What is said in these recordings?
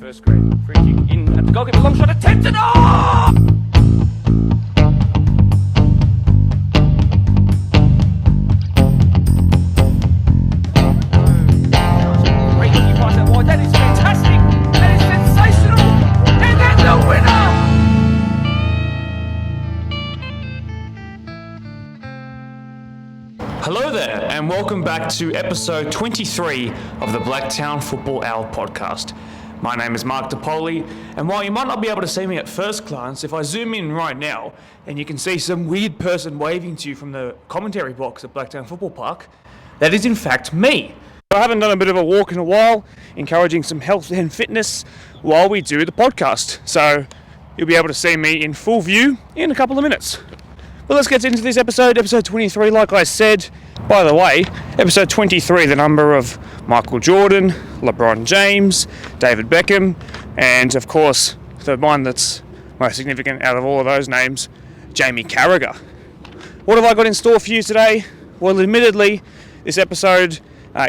first grade. Free kick in at the goalkeeper, long shot attempted. Oh! Great kick pass out wide. That is fantastic. That is sensational. And that's the winner. Hello there, and welcome back to episode 23 of the Blacktown Football Hour podcast. My name is Mark DePoli, and while you might not be able to see me at first glance, if I zoom in right now, and you can see some weird person waving to you from the commentary box at Blacktown Football Park, that is in fact me. I haven't done a bit of a walk in a while, encouraging some health and fitness while we do the podcast. So you'll be able to see me in full view in a couple of minutes. But let's get into this episode 23, like I said. By the way, episode 23, the number of Michael Jordan, LeBron James, David Beckham, and of course, the one that's most significant out of all of those names, Jamie Carragher. What have I got in store for you today? Well, admittedly, this episode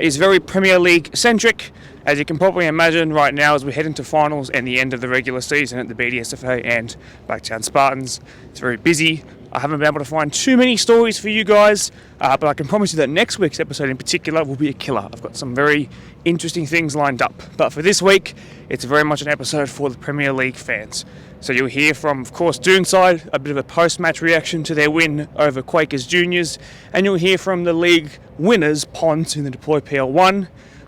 is very Premier League centric, as you can probably imagine right now as we head into finals and the end of the regular season at the BDSFA and Blacktown Spartans. It's very busy. I haven't been able to find too many stories for you guys, but I can promise you that next week's episode in particular will be a killer. I've got some very interesting things lined up. But for this week, it's very much an episode for the Premier League fans. So you'll hear from, of course, Doonside, a bit of a post-match reaction to their win over Quakers Juniors, and you'll hear from the league winners, Ponds in the Deploy PL1.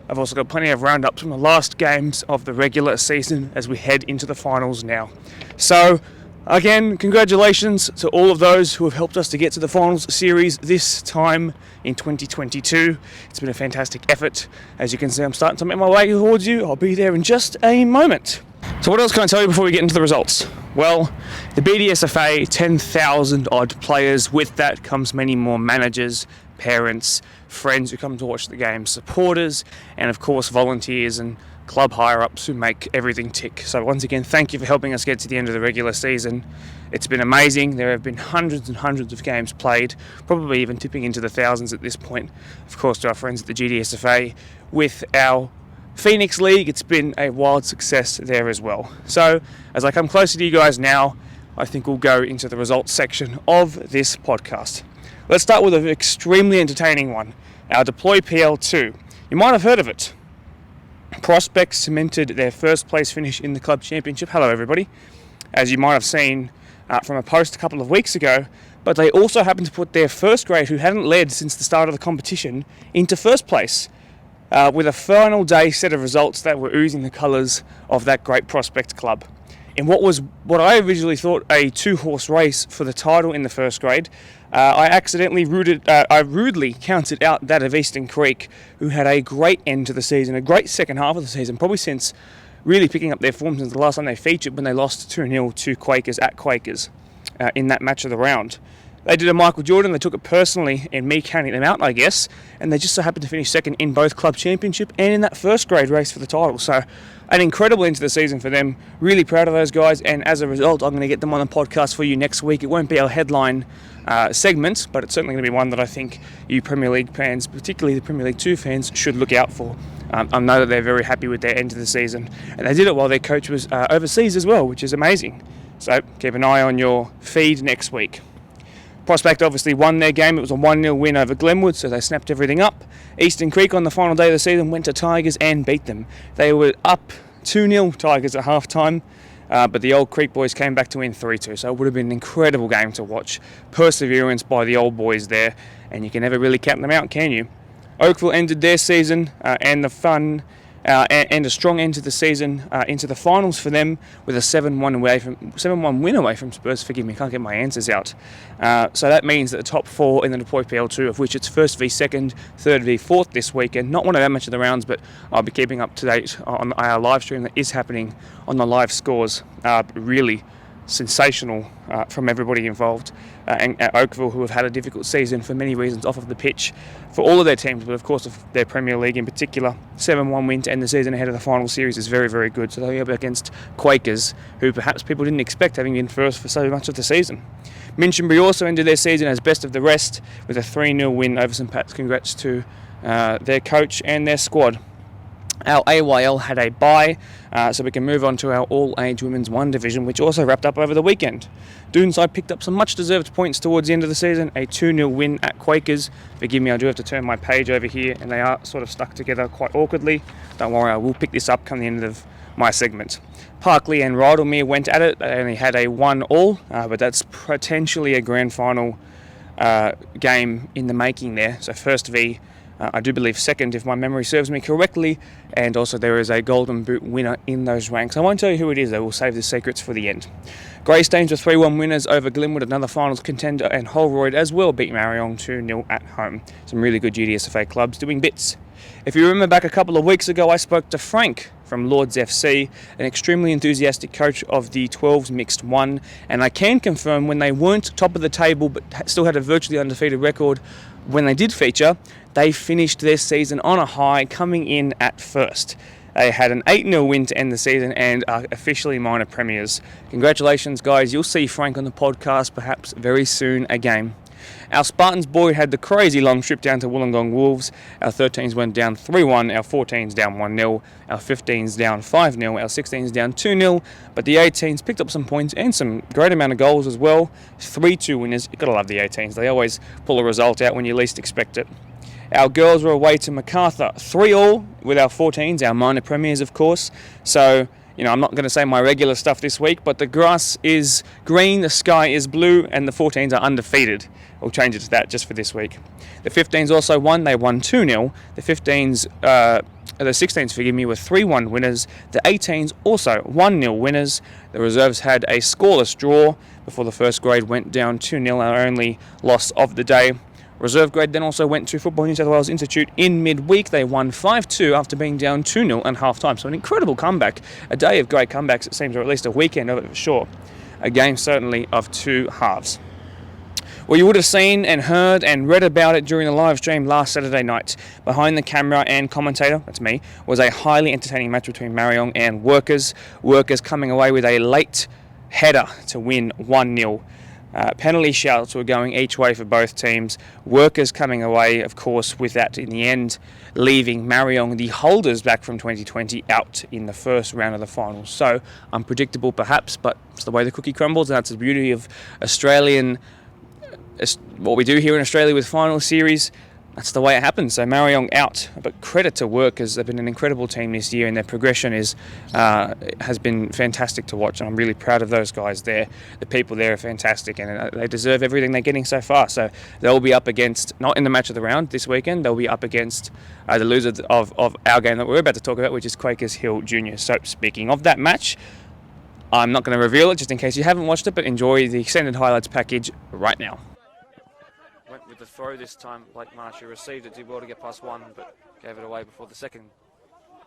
I've also got plenty of roundups from the last games of the regular season as we head into the finals now. So, again, congratulations to all of those who have helped us to get to the finals series this time in 2022. It's been a fantastic effort. As you can see, I'm starting to make my way towards you. I'll be there in just a moment. So what else can I tell you before we get into the results? Well, the BDSFA, 10,000 odd players. With that comes many more managers, parents, friends who come to watch the game, supporters, and of course volunteers and club higher-ups who make everything tick. So once again, thank you for helping us get to the end of the regular season. It's been amazing. There have been hundreds and hundreds of games played, probably even tipping into the thousands at this point. Of course, to our friends at the GDSFA, with our Phoenix League, it's been a wild success there as well. So as I come closer to you guys now, I think we'll go into the results section of this podcast. Let's start with an extremely entertaining one, our Deploy PL2. You might have heard of it. Prospects cemented their first place finish in the club championship. Hello everybody. As you might have seen from a post a couple of weeks ago, but they also happened to put their first grade, who hadn't led since the start of the competition, into first place with a final day set of results that were oozing the colours of that great Prospect club. In what I originally thought a two-horse race for the title in the first grade, I rudely counted out that of Eastern Creek, who had a great end to the season, a great second half of the season, probably since really picking up their form since the last time they featured when they lost 2-0 to Quakers at Quakers in that match of the round. They did a Michael Jordan, they took it personally in me counting them out, I guess, and they just so happened to finish second in both club championship and in that first grade race for the title. So an incredible end to the season for them. Really proud of those guys, and as a result, I'm going to get them on the podcast for you next week. It won't be our headline segment, but it's certainly going to be one that I think you Premier League fans, particularly the Premier League 2 fans, should look out for. I know that they're very happy with their end of the season, and they did it while their coach was overseas as well, which is amazing. So keep an eye on your feed next week. Prospect obviously won their game. It was a 1-0 win over Glenwood, so they snapped everything up. Eastern Creek on the final day of the season went to Tigers and beat them. They were up 2-0 Tigers at half-time, but the old Creek boys came back to win 3-2, so it would have been an incredible game to watch. Perseverance by the old boys there, and you can never really count them out, can you? Oakville ended their season and the fun and a strong end to the season into the finals for them with a 7-1 win away from Spurs. Forgive me, can't get my answers out. So that means that the top four in the Deploy PL2, of which it's first v second, third v fourth this weekend. Not one of that much of the rounds, but I'll be keeping up to date on our live stream that is happening on the live scores. Really sensational from everybody involved, and at Oakville, who have had a difficult season for many reasons off of the pitch for all of their teams, but of course of their Premier League in particular. 7-1 win to end the season ahead of the final series is very, very good. So they'll be up against Quakers, who perhaps people didn't expect, having been first for so much of the season. Minchinbury also ended their season as best of the rest with a 3-0 win over St Pat's. Congrats to their coach and their squad. Our AYL had a bye, so we can move on to our all-age women's 1 division, which also wrapped up over the weekend. Doonside picked up some much-deserved points towards the end of the season, a 2-0 win at Quakers. Forgive me, I do have to turn my page over here, and they are sort of stuck together quite awkwardly. Don't worry, I will pick this up come the end of my segment. Parkley and Rydalmere went at it. They only had a 1-1, but that's potentially a grand final game in the making there. So first v, I do believe second, if my memory serves me correctly, and also there is a Golden Boot winner in those ranks. I won't tell you who it is, though. We'll save the secrets for the end. Greystanes were 3-1 winners over Glenwood, another finals contender, and Holroyd as well beat Marion 2-0 at home. Some really good GDSFA clubs doing bits. If you remember back a couple of weeks ago, I spoke to Frank from Lords FC, an extremely enthusiastic coach of the 12s Mixed 1, and I can confirm when they weren't top of the table but still had a virtually undefeated record, when they did feature, they finished their season on a high, coming in at first. They had an 8-0 win to end the season and are officially minor premiers. Congratulations, guys. You'll see Frank on the podcast perhaps very soon again. Our Spartans boy had the crazy long trip down to Wollongong Wolves. Our 13s went down 3-1, our 14s down 1-0, our 15s down 5-0, our 16s down 2-0, but the 18s picked up some points and some great amount of goals as well. 3-2 winners. You've got to love the 18s. They always pull a result out when you least expect it. Our girls were away to MacArthur, 3-3 with our 14s, our minor premiers, of course. So, I'm not going to say my regular stuff this week, but the grass is green, the sky is blue, and the 14s are undefeated. We'll change it to that just for this week. The 15s also won. They won 2-0. The 16s, were 3-1 winners. The 18s also 1-0 winners. The reserves had a scoreless draw before the first grade went down 2-0, our only loss of the day. Reserve grade then also went to Football New South Wales Institute in midweek. They won 5-2 after being down 2-0 at half-time. So an incredible comeback. A day of great comebacks, it seems, or at least a weekend of it for sure. A game certainly of two halves. Well, you would have seen and heard and read about it during the live stream last Saturday night. Behind the camera and commentator, that's me, was a highly entertaining match between Marion and Workers. Workers coming away with a late header to win 1-0. Penalty shouts were going each way for both teams. Workers coming away, of course, with that in the end, leaving Marion, the holders back from 2020, out in the first round of the finals. So, unpredictable perhaps, but it's the way the cookie crumbles, and that's the beauty of what we do here in Australia with final series. That's the way it happens. So Marion out, but credit to Workers. They've been an incredible team this year, and their progression has been fantastic to watch. And I'm really proud of those guys there. The people there are fantastic, and they deserve everything they're getting so far. So they'll be up against, not in the match of the round this weekend, they'll be up against the loser of our game that we're about to talk about, which is Quakers Hill Junior. So speaking of that match, I'm not going to reveal it just in case you haven't watched it, but enjoy the extended highlights package right now. Went with the throw this time. Blake Marsh, who received it, did well to get past one, but gave it away before the second.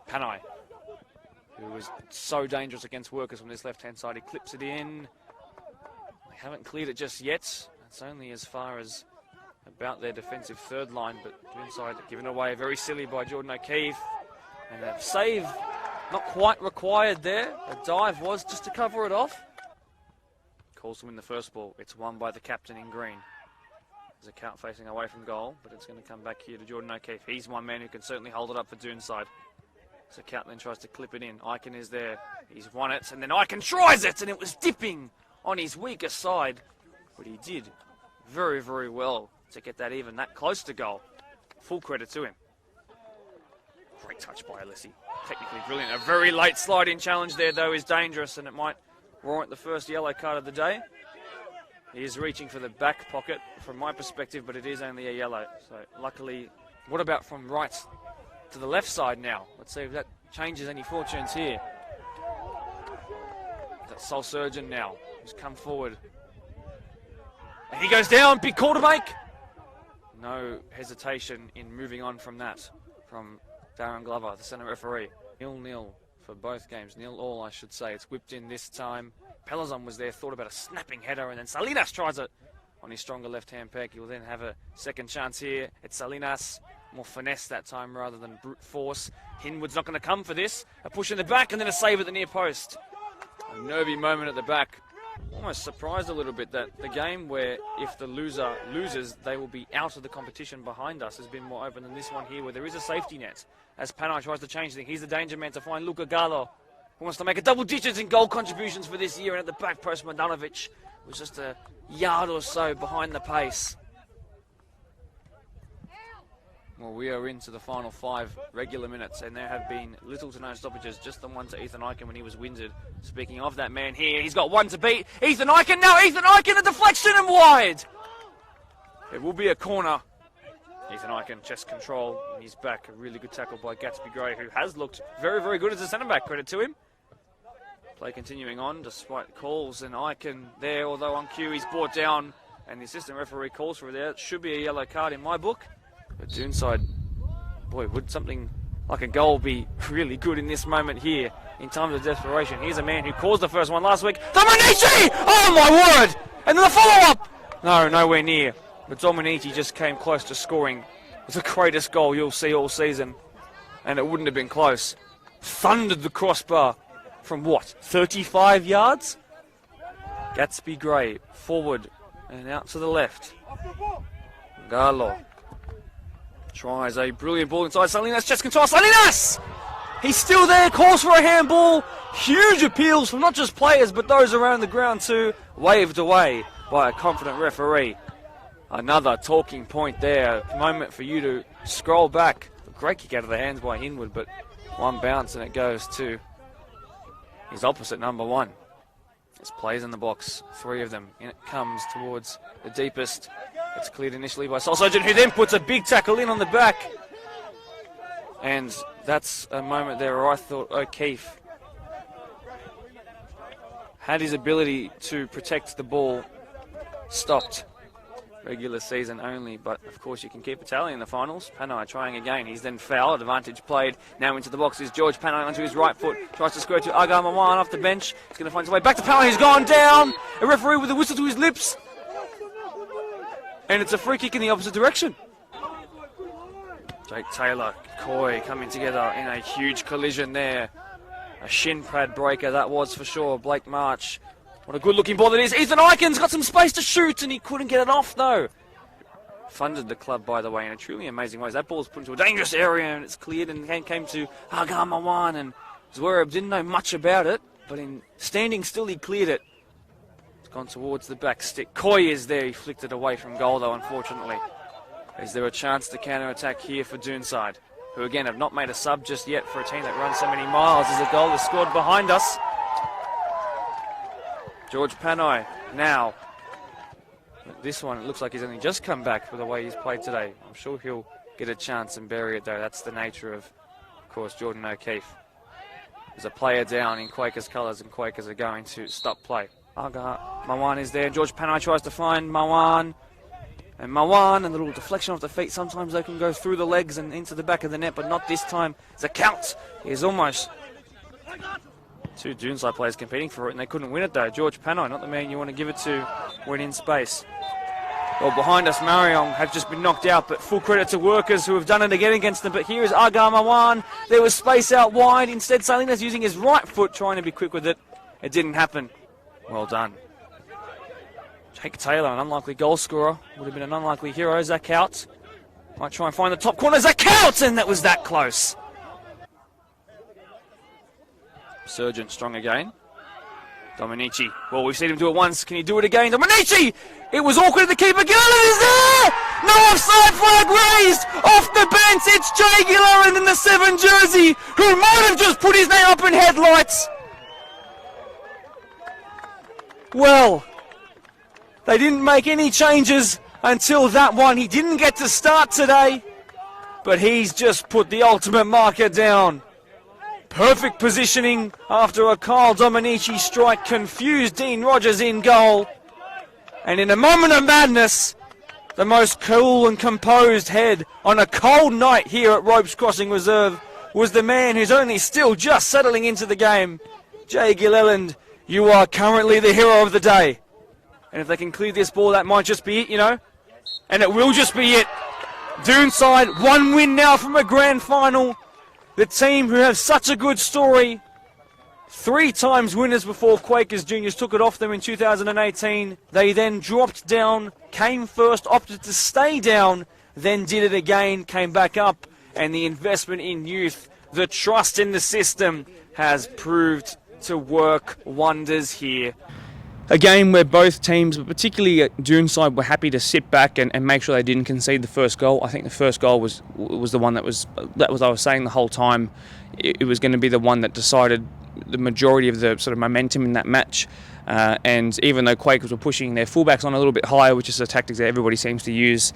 Panay, who was so dangerous against Workers from this left-hand side. He clips it in. They haven't cleared it just yet. It's only as far as about their defensive third line, but Doonside given away very silly by Jordan O'Keefe. And a save not quite required there. A dive was just to cover it off. Calls to win the first ball. It's won by the captain in green. There's a count facing away from goal, but it's going to come back here to Jordan O'Keefe. He's one man who can certainly hold it up for Doonside. So Count then tries to clip it in. Icon is there. He's won it, and then Icon tries it, and it was dipping on his weaker side. But he did very, very well to get that even that close to goal. Full credit to him. Great touch by Alessi. Technically brilliant. A very late slide-in challenge there, though, is dangerous, and it might warrant the first yellow card of the day. He is reaching for the back pocket from my perspective, but it is only a yellow. So luckily, what about from right to the left side now? Let's see if that changes any fortunes here. That's Soul Surgeon now, who's come forward. And he goes down, big call to make. No hesitation in moving on from that, from Darren Glover, the centre referee. 0-0 for both games, 0-all I should say. It's whipped in this time. Pelazon was there, thought about a snapping header, and then Salinas tries it on his stronger left-hand peg. He will then have a second chance here. It's Salinas, more finesse that time rather than brute force. Hinwood's not going to come for this. A push in the back and then a save at the near post. A nervy moment at the back. almost surprised a little bit that the game where if the loser loses, they will be out of the competition behind us has been more open than this one here, where there is a safety net. As Panay tries to change things, he's the danger man to find Luka Gallo, who wants to make a double digits in goal contributions for this year, and at the back post, Mandanovic was just a yard or so behind the pace. Well, we are into the final 5 regular minutes, and there have been little to no stoppages, just the one to Ethan Eichen when he was winded. Speaking of that man here, he's got one to beat. Ethan Eichen, now Ethan Eichen, a deflection and wide! It will be a corner. Ethan Eichen, chest control, and he's back. A really good tackle by Gatsby Gray, who has looked very, very good as a centre-back, credit to him. Play continuing on, despite calls, and Eichen there, although on cue he's brought down, and the assistant referee calls for it there. It should be a yellow card in my book. But Doonside, boy, would something like a goal be really good in this moment here in times of desperation. Here's a man who caused the first one last week. Dominici! Oh my word! And then the follow-up! No, nowhere near. But Dominici just came close to scoring the greatest goal you'll see all season. And it wouldn't have been close. Thundered the crossbar from what, 35 yards? Gatsby Gray, forward and out to the left. Gallo tries a brilliant ball inside Salinas, chest control, Salinas! He's still there, calls for a handball. Huge appeals from not just players, but those around the ground too. Waved away by a confident referee. Another talking point there. A moment for you to scroll back. A great kick out of the hands by Hinwood, but one bounce and it goes to his opposite, number 1. There's plays in the box, 3 of them. In it comes towards the deepest. It's cleared initially by Solsogen, who then puts a big tackle in on the back. And that's a moment there where I thought O'Keefe had his ability to protect the ball stopped. Regular season only, but of course you can keep a tally in the finals. Panay trying again. He's then fouled. Advantage played. Now into the box is George Panay onto his right foot. Tries to square to Agar Mawan off the bench. He's going to find his way back to Panay. He's gone down. A referee with a whistle to his lips. And it's a free kick in the opposite direction. Jake Taylor, Coy coming together in a huge collision there. A shin pad breaker, that was for sure. Blake March. What a good looking ball that is. Ethan Eichen's got some space to shoot and he couldn't get it off though. Funded the club, by the way, in a truly amazing way. That ball's put into a dangerous area and it's cleared and came to Agar Mawan, and Zwerab didn't know much about it, but in standing still he cleared it. Gone towards the back stick. Coy is there. He flicked it away from goal though, unfortunately. Is there a chance to counter-attack here for Doonside, who again have not made a sub just yet for a team that runs so many miles, as a goal is scored behind us. George Panay now. This one, it looks like he's only just come back for the way he's played today. I'm sure he'll get a chance and bury it though. That's the nature of course, Jordan O'Keefe. There's a player down in Quakers colours, and Quakers are going to stop play. Agar Mawan is there. George Panay tries to find Mawan. And Mawan, and the little deflection off the feet. Sometimes they can go through the legs and into the back of the net, but not this time. Zakalt is almost 2 Doonside players competing for it, and they couldn't win it though. George Panay, not the man you want to give it to when in space. Well, behind us, Marion have just been knocked out, but full credit to Workers who have done it again against them. But here is Agar Mawan. There was space out wide. Instead, Salinas using his right foot, trying to be quick with it. It didn't happen. Well done. Jake Taylor, an unlikely goal scorer. Would have been an unlikely hero. Zach out. Might try and find the top corner. Zach out! And that was that close. Surgeon strong again. Dominici. Well, we've seen him do it once. Can he do it again? Dominici! It was awkward. The keeper. Gillen is there! No offside flag raised! Off the bench, it's Jay Gillen in the 7 jersey, who might have just put his name up in headlights. Well, they didn't make any changes until that one. He didn't get to start today, but he's just put the ultimate marker down. Perfect positioning after a Kyle Dominici strike confused Dean Rogers in goal. And in a moment of madness, the most cool and composed head on a cold night here at Ropes Crossing Reserve was the man who's only still just settling into the game. Jay Gilleland, you are currently the hero of the day. And if they can clear this ball, that might just be it, you know. And it will just be it. Doonside, 1 win now from a grand final. The team who have such a good story 3 times winners before Quakers Juniors took it off them in 2018. They then dropped down, came first, opted to stay down, then did it again, came back up, and the investment in youth, the trust in the system, has proved to work wonders here. A game where both teams, but particularly Doonside, were happy to sit back and make sure they didn't concede the first goal. I think the first goal was the one that was I was saying the whole time. It was going to be the one that decided the majority of the sort of momentum in that match. And even though Quakers were pushing their fullbacks on a little bit higher, which is a tactic that everybody seems to use,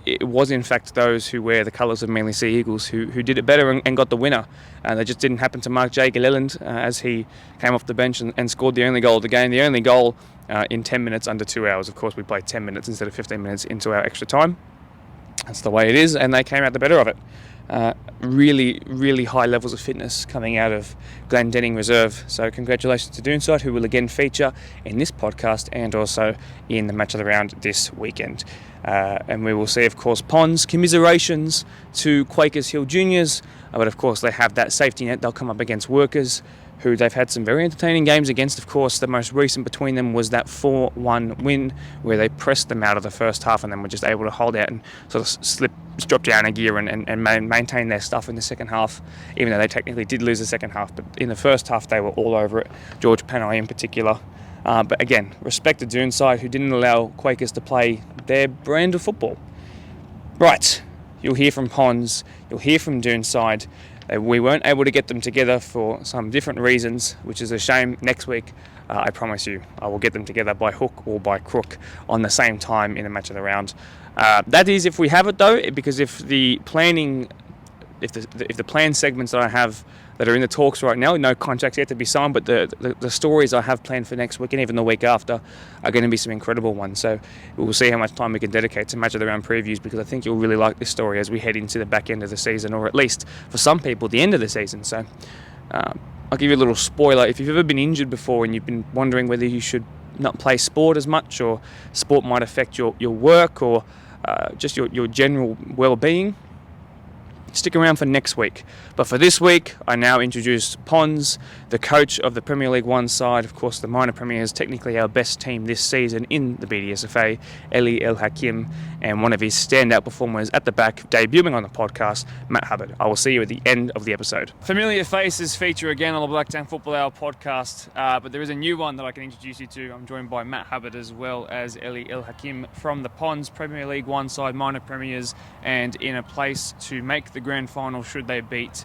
it was in fact those who wear the colours of Manly Sea Eagles who did it better and got the winner. They just didn't happen to mark Jake Leland as he came off the bench and scored the only goal of the game. The only goal in 10 minutes under 2 hours. Of course, we played 10 minutes instead of 15 minutes into our extra time. That's the way it is, and they came out the better of it. Really, really high levels of fitness coming out of Glendenning Reserve. So congratulations to Doonside, who will again feature in this podcast and also in the match of the round this weekend. And we will see, of course, Ponds. Commiserations to Quakers Hill Juniors, but of course they have that safety net. They'll come up against Workers, who they've had some very entertaining games against. Of course, the most recent between them was that 4-1 win where they pressed them out of the first half and then were just able to hold out and sort of drop down a gear and maintain their stuff in the second half, even though they technically did lose the second half. But in the first half, they were all over it, George Panay in particular. But again, respect to Doonside, who didn't allow Quakers to play their brand of football. Right, you'll hear from Ponds, you'll hear from Doonside. We weren't able to get them together for some different reasons, which is a shame. Next week, I promise you, I will get them together by hook or by crook on the same time in a match of the round. That is if we have it though, because if the planning, if the plan segments that I have that are in the talks right now, no contracts yet to be signed, but the stories I have planned for next week and even the week after are going to be some incredible ones. So we'll see how much time we can dedicate to match of the round previews, because I think you'll really like this story as we head into the back end of the season, or at least for some people the end of the season. So I'll give you a little spoiler. If you've ever been injured before and you've been wondering whether you should not play sport as much, or sport might affect your work or just your general well-being, stick around for next week. But for this week, I now introduce Ponds, the coach of the Premier League One side. Of course, the minor premiers, technically our best team this season in the BDSFA, Eli El Hakim, and one of his standout performers at the back, debuting on the podcast, Matt Hubbard. I will see you at the end of the episode. Familiar faces feature again on the Blacktown Football Hour podcast, but there is a new one that I can introduce you to. I'm joined by Matt Hubbard as well as Eli El Hakim from the Ponds Premier League One side, minor premiers, and in a place to make the grand final should they beat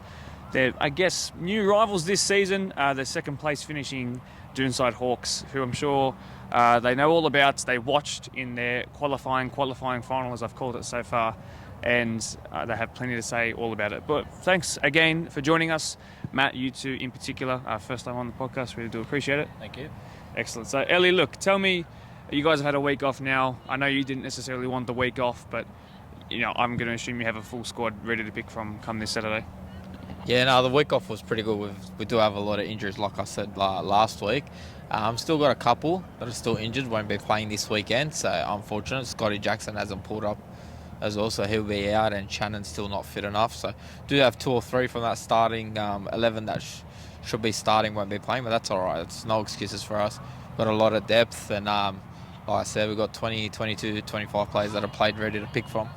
their, I guess, new rivals this season, the second place finishing Doonside Hawks, who I'm sure they know all about. They watched in their qualifying final, as I've called it so far, and they have plenty to say all about it. But thanks again for joining us, Matt, you two in particular, first time on the podcast. Really do appreciate it. Thank you. Excellent. So Ellie, look, tell me, you guys have had a week off now. I know you didn't necessarily want the week off, but I'm going to assume you have a full squad ready to pick from come this Saturday. Yeah, no, the week off was pretty good. We do have a lot of injuries, like I said last week. Still got a couple that are still injured, won't be playing this weekend, so unfortunate. Scotty Jackson hasn't pulled up as well, so he'll be out, and Shannon's still not fit enough. So do have 2 or 3 from that starting 11 that should be starting, won't be playing, but that's all right. It's no excuses for us. Got a lot of depth, and like I said, we've got 20, 22, 25 players that are played ready to pick from.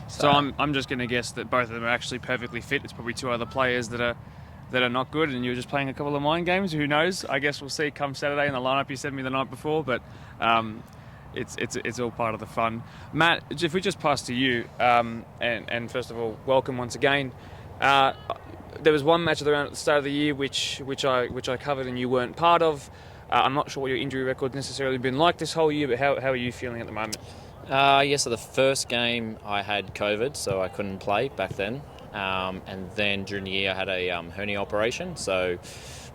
So I'm just going to guess that both of them are actually perfectly fit. It's probably 2 other players that are not good, and you're just playing a couple of mind games. Who knows? I guess we'll see come Saturday in the lineup you sent me the night before. But it's all part of the fun. Matt, if we just pass to you, and first of all, welcome once again. There was one match of the round at the start of the year which I covered and you weren't part of. I'm not sure what your injury record necessarily been like this whole year, but how are you feeling at the moment? So the first game I had COVID, so I couldn't play back then. And then during the year I had a hernia operation, so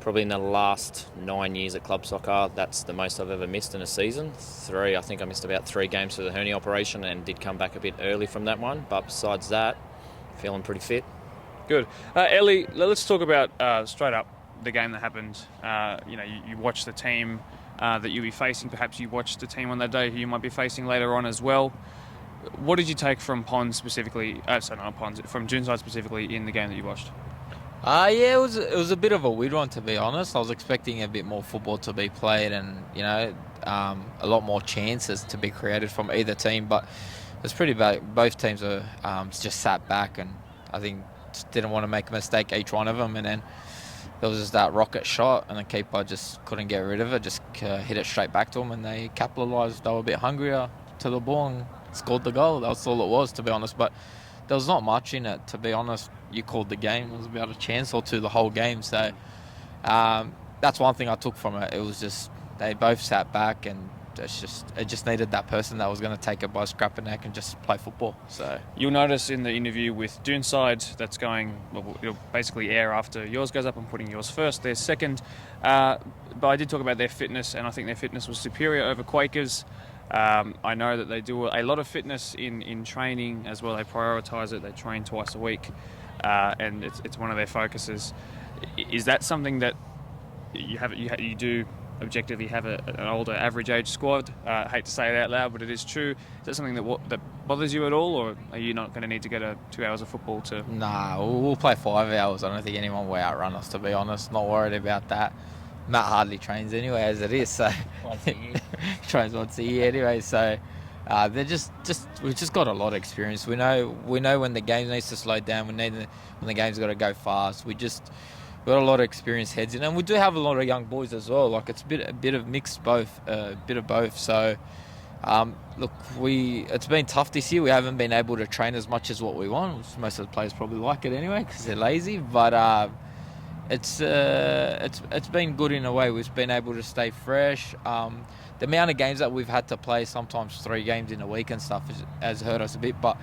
probably in the last 9 years at club soccer, that's the most I've ever missed in a season. I think I missed about 3 games for the hernia operation and did come back a bit early from that one, but besides that, feeling pretty fit. Good. Ellie, let's talk about straight up the game that happened. You watched the team that you'll be facing. Perhaps you watched the team on that day who you might be facing later on as well. What did you take from Ponds specifically? From Doonside specifically in the game that you watched? Yeah, it was a bit of a weird one, to be honest. I was expecting a bit more football to be played and, a lot more chances to be created from either team, but it's pretty bad. Both teams were just sat back and I think just didn't want to make a mistake, each one of them, and then there was just that rocket shot and the keeper just couldn't get rid of it, just hit it straight back to them, and they capitalised. They were a bit hungrier to the ball and scored the goal. That's all it was, to be honest, but there was not much in it, to be honest. You called the game. It was about a chance or two the whole game. So that's one thing I took from it. It was just they both sat back, and it just needed that person that was going to take it by a scrap of neck and just play football. So You'll notice in the interview with Doonside that's going, it'll basically air after yours goes up. I'm putting yours first. They're second. But I did talk about their fitness, and I think their fitness was superior over Quakers. I know that they do a lot of fitness in training as well. They prioritise it. They train twice a week, and it's one of their focuses. Is that something that you do objectively have an older average age squad? I hate to say it out loud, but it is true. Is that something that bothers you at all, or are you not going to need to get 2 hours of football to? Nah, we'll play 5 hours. I don't think anyone will outrun us, to be honest. Not worried about that. Matt hardly trains anyway, as it is, so Once a year. trains once a year anyway. So they're we've just got a lot of experience. We know when the game needs to slow down. When the game's got to go fast. We've got a lot of experienced heads in, and we do have a lot of young boys as well. Like it's a bit of mixed both, bit of both. So look, it's been tough this year. We haven't been able to train as much as what we want. Most of the players probably like it anyway because they're lazy, but. It's been good in a way. We've been able to stay fresh. The amount of games that we've had to play, sometimes 3 games in a week and stuff, has hurt us a bit. But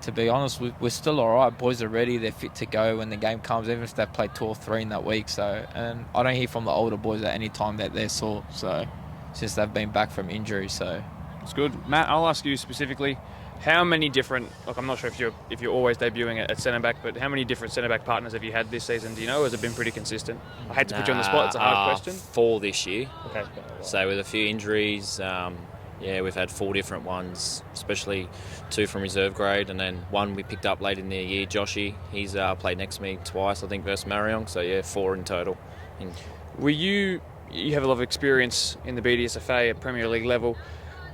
to be honest, we're still all right. Boys are ready. They're fit to go when the game comes, even if they've played 2 or 3 in that week. So, and I don't hear from the older boys at any time that they're sore. So, since they've been back from injury, so It's good. Matt, I'll ask you specifically. How many different, I'm not sure if you're always debuting at centre back, but how many different centre back partners have you had this season? Do you know, or has it been pretty consistent? I hate to put you on the spot. It's a hard question. 4 this year. Okay. So with a few injuries, we've had 4 different ones, especially 2 from reserve grade, and then 1 we picked up late in the year, Joshy. He's played next to me twice, I think, versus Marion. So 4 in total. Were you have a lot of experience in the BDSFA at Premier League level.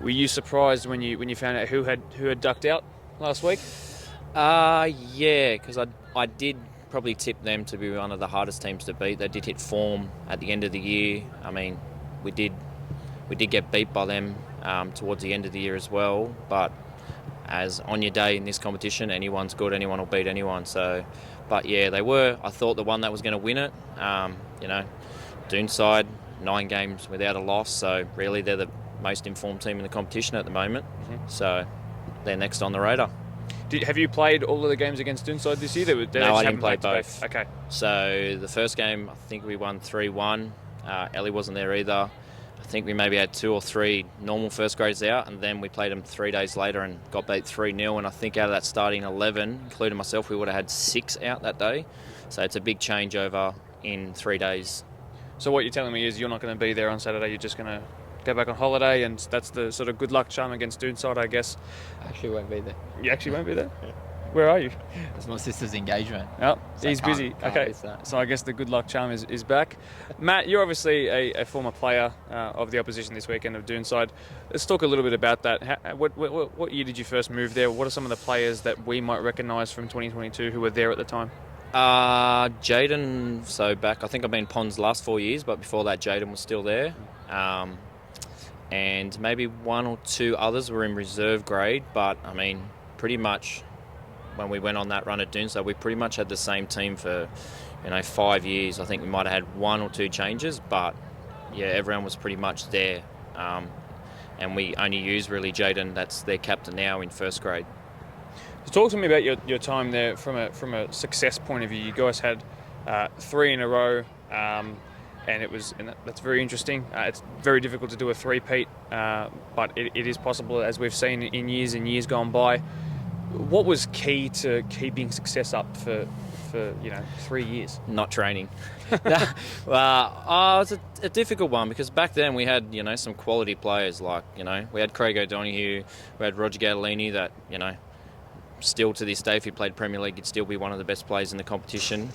Were you surprised when you found out who had ducked out last week? Because I did probably tip them to be one of the hardest teams to beat. They did hit form at the end of the year. I mean, we did get beat by them towards the end of the year as well. But as on your day in this competition, anyone's good. Anyone will beat anyone. So, but yeah, they were. I thought the one that was going to win it. Doonside, 9 games without a loss. So really, they're the most informed team in the competition at the moment. Mm-hmm. So they're next on the radar. Have you played all of the games against Doonside this year? No, I didn't play both. Okay. So the first game, I think we won 3-1. Ellie wasn't there either. I think we maybe had 2 or 3 normal first grades out, and then we played them 3 days later and got beat 3-0. And I think out of that starting 11, including myself, we would have had 6 out that day. So it's a big changeover in 3 days. So what you're telling me is you're not going to be there on Saturday. You're just going to go back on holiday, and that's the sort of good luck charm against Doonside, I guess. I actually won't be there. You actually won't be there? Where are you? It's my sister's engagement. Oh, So he's busy. can't Okay, miss that. so I guess the good luck charm is back. Matt, you're obviously a former player of the opposition this weekend of Doonside. Let's talk a little bit about that. What year did you first move there? What are some of the players that we might recognise from 2022 who were there at the time? Jaden, so back, I think I've been Ponds the last 4 years, but before that Jaden was still there. And maybe 1 or 2 others were in reserve grade, but I mean, pretty much when we went on that run at Doonside, we pretty much had the same team for 5 years. I think we might have had 1 or 2 changes, but yeah, everyone was pretty much there. And we only used really Jaden, that's their captain now in first grade. So talk to me about your time there from a success point of view. You guys had 3 in a row. And that's very interesting. It's very difficult to do a 3-peat, but it is possible, as we've seen in years and years gone by. What was key to keeping success up for 3 years? Not training. Well, it's a difficult one because back then we had some quality players like we had Craig O'Donoghue, we had Roger Gattolini that still to this day, if he played Premier League, he'd still be one of the best players in the competition.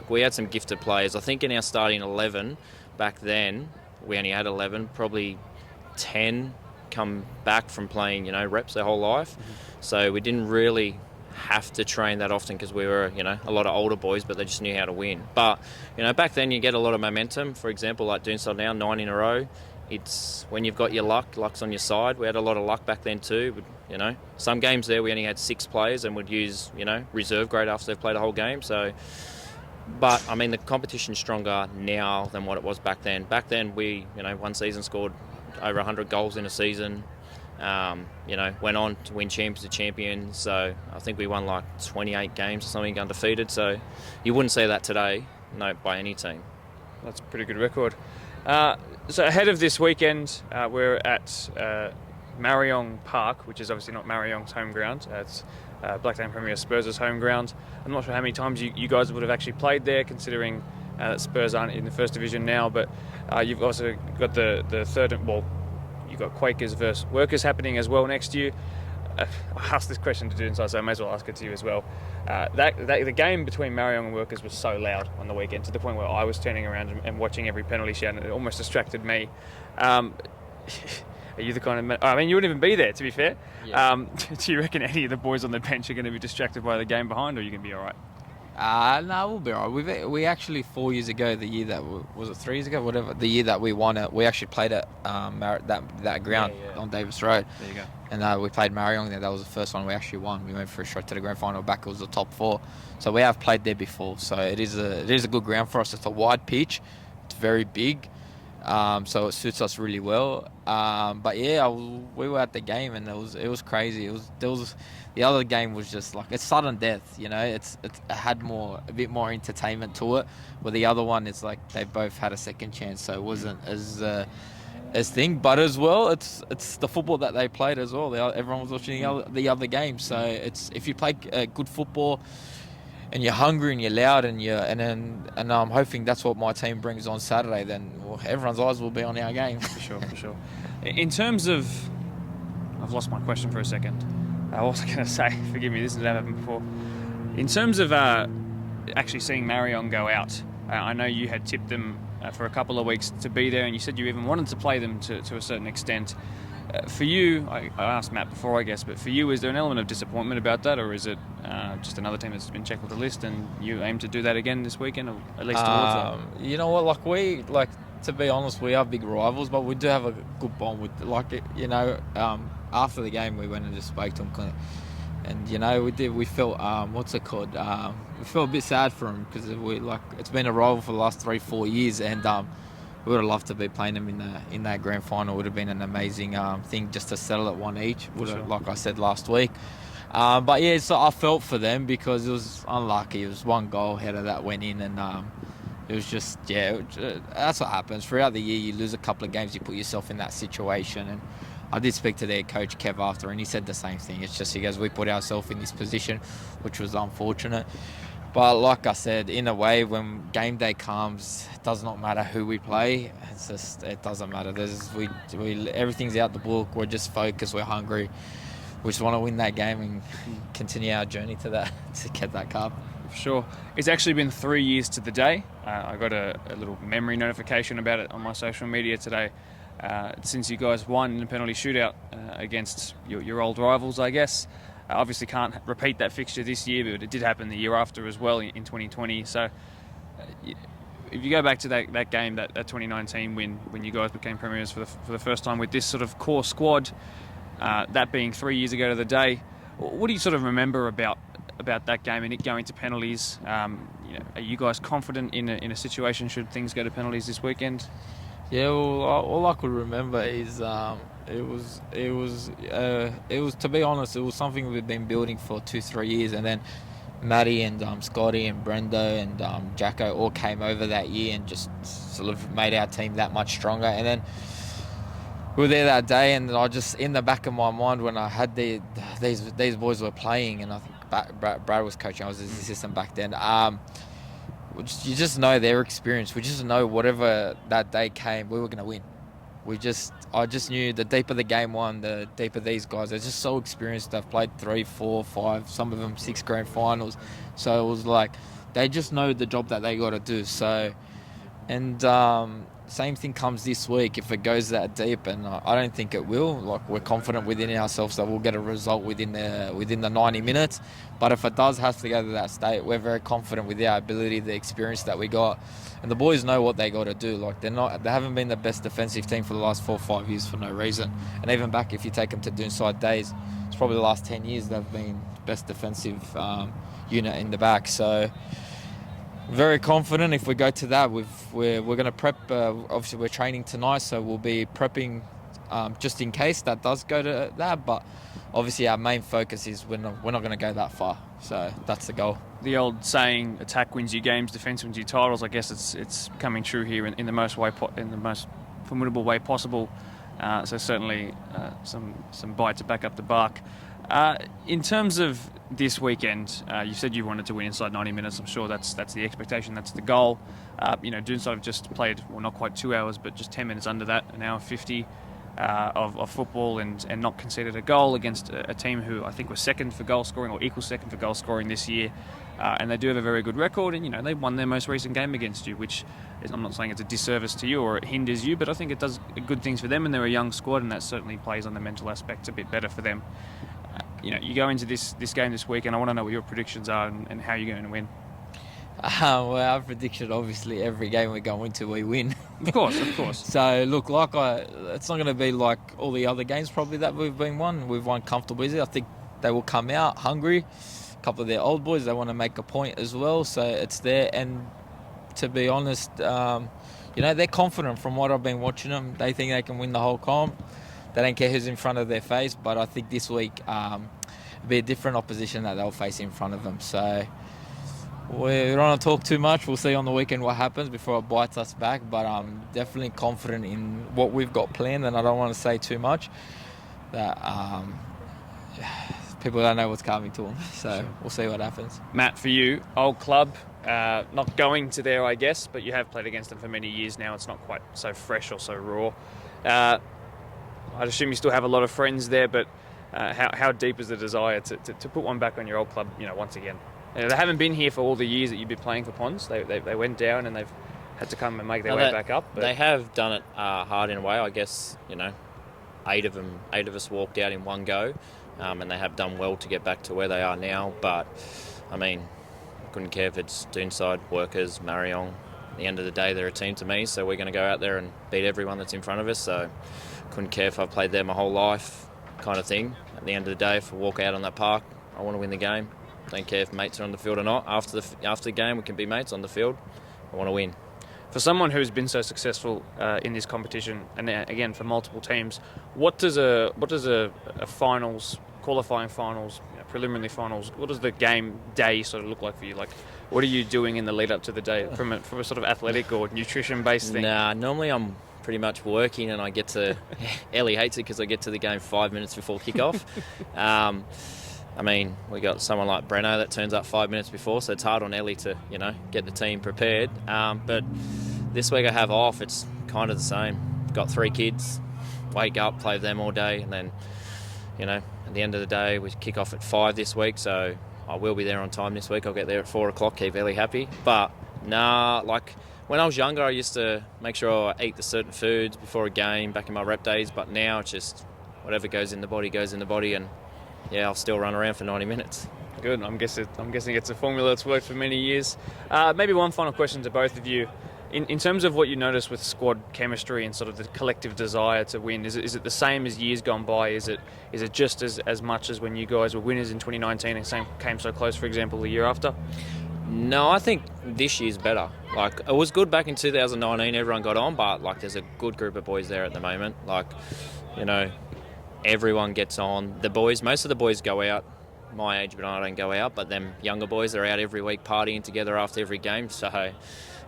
We had some gifted players. I think in our starting 11 back then, we only had 11, probably 10 come back from playing, reps their whole life. Mm-hmm. So we didn't really have to train that often because we were, a lot of older boys, but they just knew how to win. But, back then you get a lot of momentum. For example, like Doonside now, 9 in a row. It's when you've got your luck's on your side. We had a lot of luck back then too. Some games there we only had 6 players and would use, reserve grade after they've played a whole game. So, but I mean, the competition's stronger now than what it was back then. Back then we, one season scored over 100 goals in a season. Went on to win champions of champions. So I think we won like 28 games or something undefeated. So you wouldn't say that today, no, by any team. That's a pretty good record. So ahead of this weekend, we're at Mariong Park, which is obviously not Mariong's home ground. It's Blacktown Premier Spurs' home ground. I'm not sure how many times you guys would have actually played there, considering that Spurs aren't in the first division now. But you've also got the third, you've got Quakers versus Workers happening as well next year. I asked this question to Doonside, so I may as well ask it to you as well. The game between Mariong and Workers was so loud on the weekend, to the point where I was turning around and watching every penalty shout, and it almost distracted me. Are you the kind of... I mean, you wouldn't even be there, to be fair. Yeah. Do you reckon any of the boys on the bench are going to be distracted by the game behind, or are you going to be all right? No, we'll be all right. We actually 4 years ago, the year that was it 3 years ago, whatever, the year that we won it, we actually played at that ground on Davis Road. There you go. And we played Mariong there. That was the first one we actually won. We went for a shot to the grand final. Back it was the top 4. So we have played there before. So it is a good ground for us. It's a wide pitch. It's very big. So it suits us really well. But yeah, we were at the game and it was crazy. The other game was just like, it's sudden death, it had a bit more entertainment to it. But the other one, it's like they both had a second chance, so it wasn't as thing. But as well, it's the football that they played as well. Everyone was watching the other game. So it's, if you play good football and you're hungry and you're loud and I'm hoping that's what my team brings on Saturday, then everyone's eyes will be on our game. For sure. In terms of, I've lost my question for a second. What was I going to say? Forgive me, this has never happened before. In terms of actually seeing Mariong go out, I know you had tipped them for a couple of weeks to be there, and you said you even wanted to play them to a certain extent. For you, I asked Matt before, I guess, but for you, is there an element of disappointment about that, or is it just another team that's been checked off the list and you aim to do that again this weekend, or at least towards that? You know what, to be honest, we are big rivals, but we do have a good bond with, after the game we went and just spoke to them, and we felt we felt a bit sad for them, because it's been a rival for the last 3-4 years, and we would have loved to be playing them in that grand final. It would have been an amazing thing just to settle at one each, like I said last week. But yeah, so I felt for them because it was unlucky. It was one goal header that went in, and it was just, that's what happens. Throughout the year, you lose a couple of games, you put yourself in that situation. And I did speak to their coach, Kev, after, and he said the same thing. It's just, he goes, we put ourselves in this position, which was unfortunate. But like I said, in a way, when game day comes, it does not matter who we play. It's just, it doesn't matter. Everything's out the book. We're just focused. We're hungry. We just want to win that game and continue our journey to get that cup. Sure. It's actually been 3 years to the day. I got a little memory notification about it on my social media today. Since you guys won in a penalty shootout against your old rivals, I guess. Obviously can't repeat that fixture this year, but it did happen the year after as well in 2020. So if you go back to that game, that 2019 win, when you guys became premiers for the first time with this sort of core squad, that being 3 years ago to the day, what do you sort of remember about that game and it going to penalties? Are you guys confident in a situation should things go to penalties this weekend? Yeah, well, all I could remember is it was to be honest, it was something we've been building for 2-3 years, and then Matty and Scotty and Brendo and Jacko all came over that year and just sort of made our team that much stronger. And then we were there that day, and I just, in the back of my mind, when I had these boys were playing, and I think Brad was coaching, I was his assistant back then. You just know their experience. We just know whatever that day came, we were going to win. I just knew the deeper the game won, the deeper these guys. They're just so experienced. They've played 3, 4, 5, some of them 6 grand finals. So it was like they just know the job that they got to do. So, and same thing comes this week if it goes that deep, and I don't think it will. Like, we're confident within ourselves that we'll get a result within the 90 minutes. But if it does have to go to that state, we're very confident with our ability, the experience that we got, and the boys know what they got to do. Like, they haven't been the best defensive team for the last 4 or 5 years for no reason. And even back, if you take them to Doonside days, it's probably the last 10 years they've been best defensive unit in the back. So very confident if we go to that. We're going to prep. Obviously, we're training tonight, so we'll be prepping just in case that does go to that. But obviously, our main focus is we're not going to go that far. So that's the goal. The old saying, "Attack wins you games, defense wins you titles." I guess it's coming true here in the most formidable way possible. So certainly some bite to back up the bark. In terms of this weekend, you said you wanted to win inside 90 minutes. I'm sure that's the expectation, that's the goal. Doonside have just played, well, not quite 2 hours, but just 10 minutes under that, an hour 50 of football, and not conceded a goal against a team who I think was second for goal scoring, or equal second for goal scoring this year. And they do have a very good record, and they won their most recent game against you, which is, I'm not saying it's a disservice to you or it hinders you, but I think it does good things for them, and they're a young squad, and that certainly plays on the mental aspects a bit better for them. You go into this game this week, and I want to know what your predictions are and how you're going to win. Well, our prediction, obviously, every game we go into, we win. Of course. So, look, it's not going to be like all the other games probably that we've won. We've won comfortably. I think they will come out hungry. A couple of their old boys, they want to make a point as well. So it's there. And to be honest, they're confident from what I've been watching them. They think they can win the whole comp. They don't care who's in front of their face. But I think this week it'll be a different opposition that they'll face in front of them. So we don't want to talk too much. We'll see on the weekend what happens before it bites us back. But I'm definitely confident in what we've got planned, and I don't want to say too much. That people don't know what's coming to them. So we'll see what happens. Matt, for you, old club, not going to there, I guess, but you have played against them for many years now. It's not quite so fresh or so raw. I'd assume you still have a lot of friends there, but how deep is the desire to put one back on your old club, once again? They haven't been here for all the years that you've been playing for Ponds. They went down and they've had to come and make their way back up. But they have done it hard in a way. I guess, 8 of us walked out in one go, and they have done well to get back to where they are now. But, I couldn't care if it's Doonside, Workers, Marion. At the end of the day, they're a team to me, so we're going to go out there and beat everyone that's in front of us. So couldn't care if I've played there my whole life, kind of thing. At the end of the day, if I walk out on that park, I want to win the game. Don't care if mates are on the field or not. After the game, we can be mates on the field. I want to win. For someone who's been so successful in this competition, and again for multiple teams, what does a finals, qualifying finals, preliminary finals, what does the game day sort of look like for you? Like, what are you doing in the lead up to the day from a sort of athletic or nutrition based thing? Nah, normally I'm pretty much working, and I get to. Ellie hates it because I get to the game 5 minutes before kickoff. We got someone like Breno that turns up 5 minutes before, so it's hard on Ellie to, get the team prepared. But this week I have off, it's kind of the same. Got 3 kids, wake up, play with them all day, and then, at the end of the day, we kick off at 5 this week, so I will be there on time this week. I'll get there at 4 o'clock, keep Ellie happy. But, when I was younger, I used to make sure I eat the certain foods before a game back in my rep days, but now it's just whatever goes in the body, and yeah, I'll still run around for 90 minutes. Good. I'm guessing it's a formula that's worked for many years. Maybe one final question to both of you. In terms of what you notice with squad chemistry and sort of the collective desire to win, is it the same as years gone by? Is it just as much as when you guys were winners in 2019 and came so close, for example, the year after? No, I think this year's better. It was good back in 2019, everyone got on, but there's a good group of boys there at the moment. Everyone gets on. The boys, most of the boys go out. My age, but I don't go out. But them younger boys are out every week partying together after every game. So,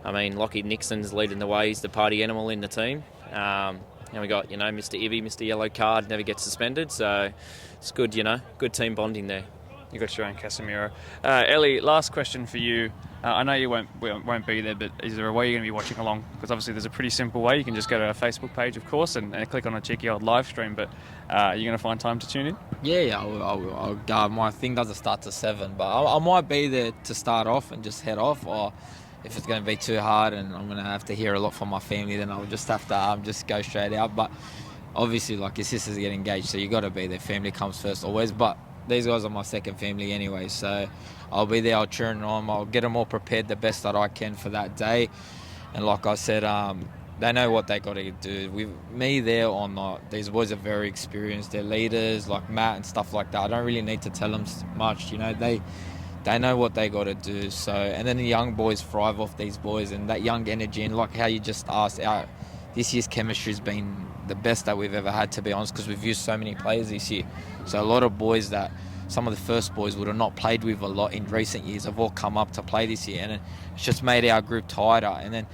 Lockie Nixon's leading the way. He's the party animal in the team. And we got, Mr. Ibby, Mr. Yellow Card, never gets suspended. So it's good, good team bonding there. You got your own Casemiro. Ellie, last question for you. I know you won't be there, but is there a way you're going to be watching along? Because obviously there's a pretty simple way. You can just go to our Facebook page, of course, and click on a cheeky old live stream. But are you going to find time to tune in? Yeah, I'll go. My thing doesn't start till 7, but I might be there to start off and just head off. Or if it's going to be too hard and I'm going to have to hear a lot from my family, then I'll just have to just go straight out. But obviously, like, your sisters get engaged, so you got to be there. Family comes first always. But these guys are my second family anyway, so I'll be there. I'll cheer them on. I'll get them all prepared the best that I can for that day. And like I said, they know what they got to do. With me there or not, these boys are very experienced. They're leaders, like Matt and stuff like that. I don't really need to tell them much. You know, they know what they got to do. So, and then the young boys thrive off these boys and that young energy. And like how you just asked, this year's chemistry has been the best that we've ever had, to be honest, because we've used so many players this year. So a lot of boys that some of the first boys would have not played with a lot in recent years have all come up to play this year, and it's just made our group tighter. And then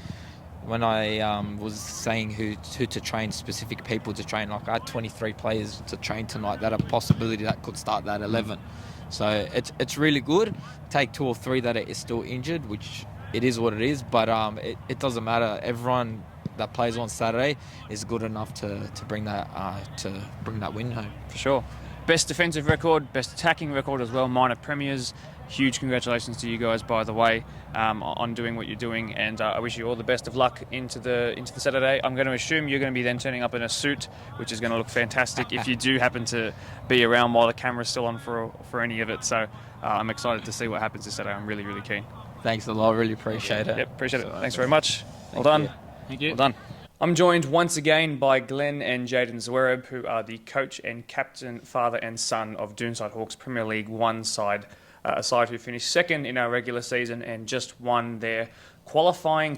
when I was saying who to train, specific people to train, like I had 23 players to train tonight that a possibility that could start that 11. So it's really good. Take 2 or 3 that are still injured, which it is what it is, but it doesn't matter. Everyone that plays on Saturday is good enough to bring that win home. For sure. Best defensive record, best attacking record as well, minor premiers. Huge congratulations to you guys, by the way, on doing what you're doing, and I wish you all the best of luck into the Saturday. I'm going to assume you're going to be then turning up in a suit, which is going to look fantastic if you do happen to be around while the camera's still on for any of it. So I'm excited to see what happens this Saturday. I'm really, really keen. Thanks a lot. Really appreciate it. Yep, appreciate it. Thanks very much. Well done. Thank you. Well done. I'm joined once again by Glenn and Jaden Zwereb, who are the coach and captain, father and son of Doonside Hawks Premier League 1 side, a side who finished second in our regular season and just won their qualifying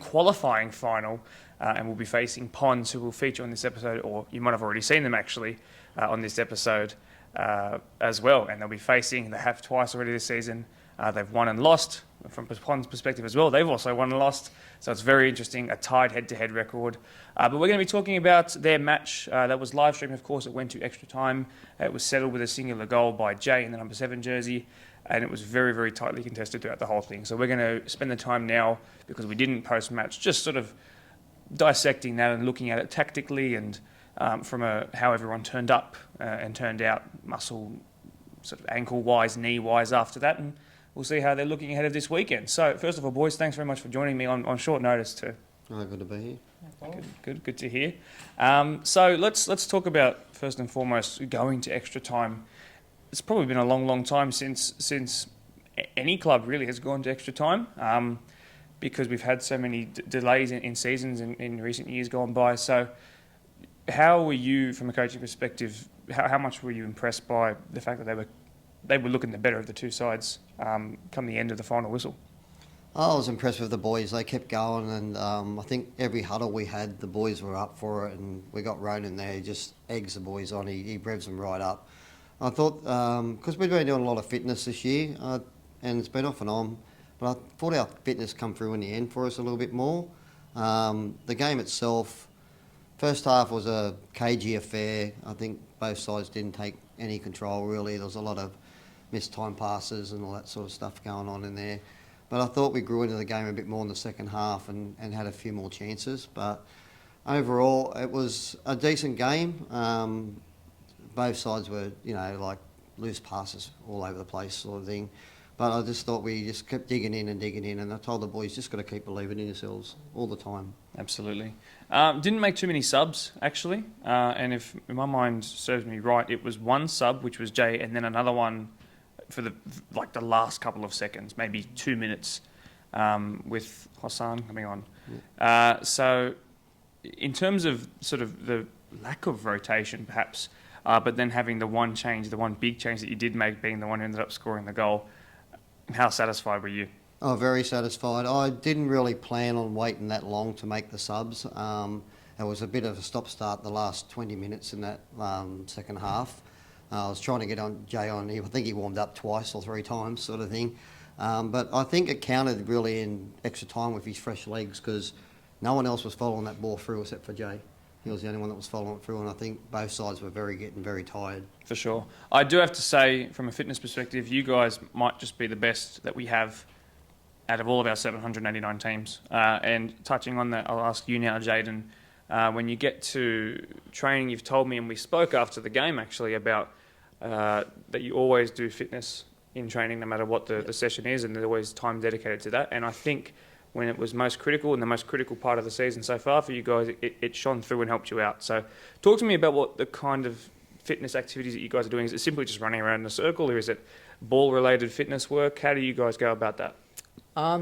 final, and will be facing Ponds, who will feature on this episode, or you might have already seen them actually on this episode as well. And they have twice already this season. They've won and lost. From Ponds' perspective as well, they've also won and lost. So it's very interesting, a tied head-to-head record. But we're going to be talking about their match that was live streamed, of course. It went to extra time. It was settled with a singular goal by Jay in the number 7 jersey, and it was very, very tightly contested throughout the whole thing. So we're going to spend the time now, because we didn't post-match, just sort of dissecting that and looking at it tactically and from how everyone turned up and turned out, muscle, sort of ankle-wise, knee-wise after that, and we'll see how they're looking ahead of this weekend. So, first of all, boys, thanks very much for joining me on short notice too. Oh, good to be here. Good to hear. So let's talk about, first and foremost, going to extra time. It's probably been a long, long time since any club really has gone to extra time, because we've had so many delays in seasons in recent years gone by. So, how were you, from a coaching perspective, how much were you impressed by the fact that they were looking the better of the two sides come the end of the final whistle? I was impressed with the boys. They kept going, and I think every huddle we had, the boys were up for it, and we got Ronan there. He just eggs the boys on. He revs them right up. I thought, because we've been doing a lot of fitness this year, and it's been off and on, but I thought our fitness come through in the end for us a little bit more. The game itself, first half was a cagey affair. I think both sides didn't take any control, really. There was a lot of missed time passes and all that sort of stuff going on in there. But I thought we grew into the game a bit more in the second half and had a few more chances. But overall, it was a decent game. Both sides were, like loose passes all over the place sort of thing. But I just thought we just kept digging in, and I told the boys, just got to keep believing in yourselves all the time. Absolutely. Didn't make too many subs, actually. And if my mind serves me right, it was one sub, which was Jay, and then another one for the last couple of seconds, maybe 2 minutes, with Hassan coming on. Yeah. So in terms of sort of the lack of rotation, perhaps, but then having the one big change that you did make being the one who ended up scoring the goal, how satisfied were you? Oh, very satisfied. I didn't really plan on waiting that long to make the subs. It was a bit of a stop-start the last 20 minutes in that second half. I was trying to get Jay on. I think he warmed up twice or 3 times sort of thing. But I think it counted really in extra time with his fresh legs, because no one else was following that ball through except for Jay. He was the only one that was following it through, and I think both sides were getting very tired. For sure. I do have to say, from a fitness perspective, you guys might just be the best that we have out of all of our 789 teams. And touching on that, I'll ask you now, Jaden, when you get to training, you've told me, and we spoke after the game actually, about that you always do fitness in training no matter what the session is, and there's always time dedicated to that. And I think when it was most critical, and the most critical part of the season so far for you guys, it shone through and helped you out. So talk to me about what the kind of fitness activities that you guys are doing. Is it simply just running around in a circle, or is it ball-related fitness work? How do you guys go about that?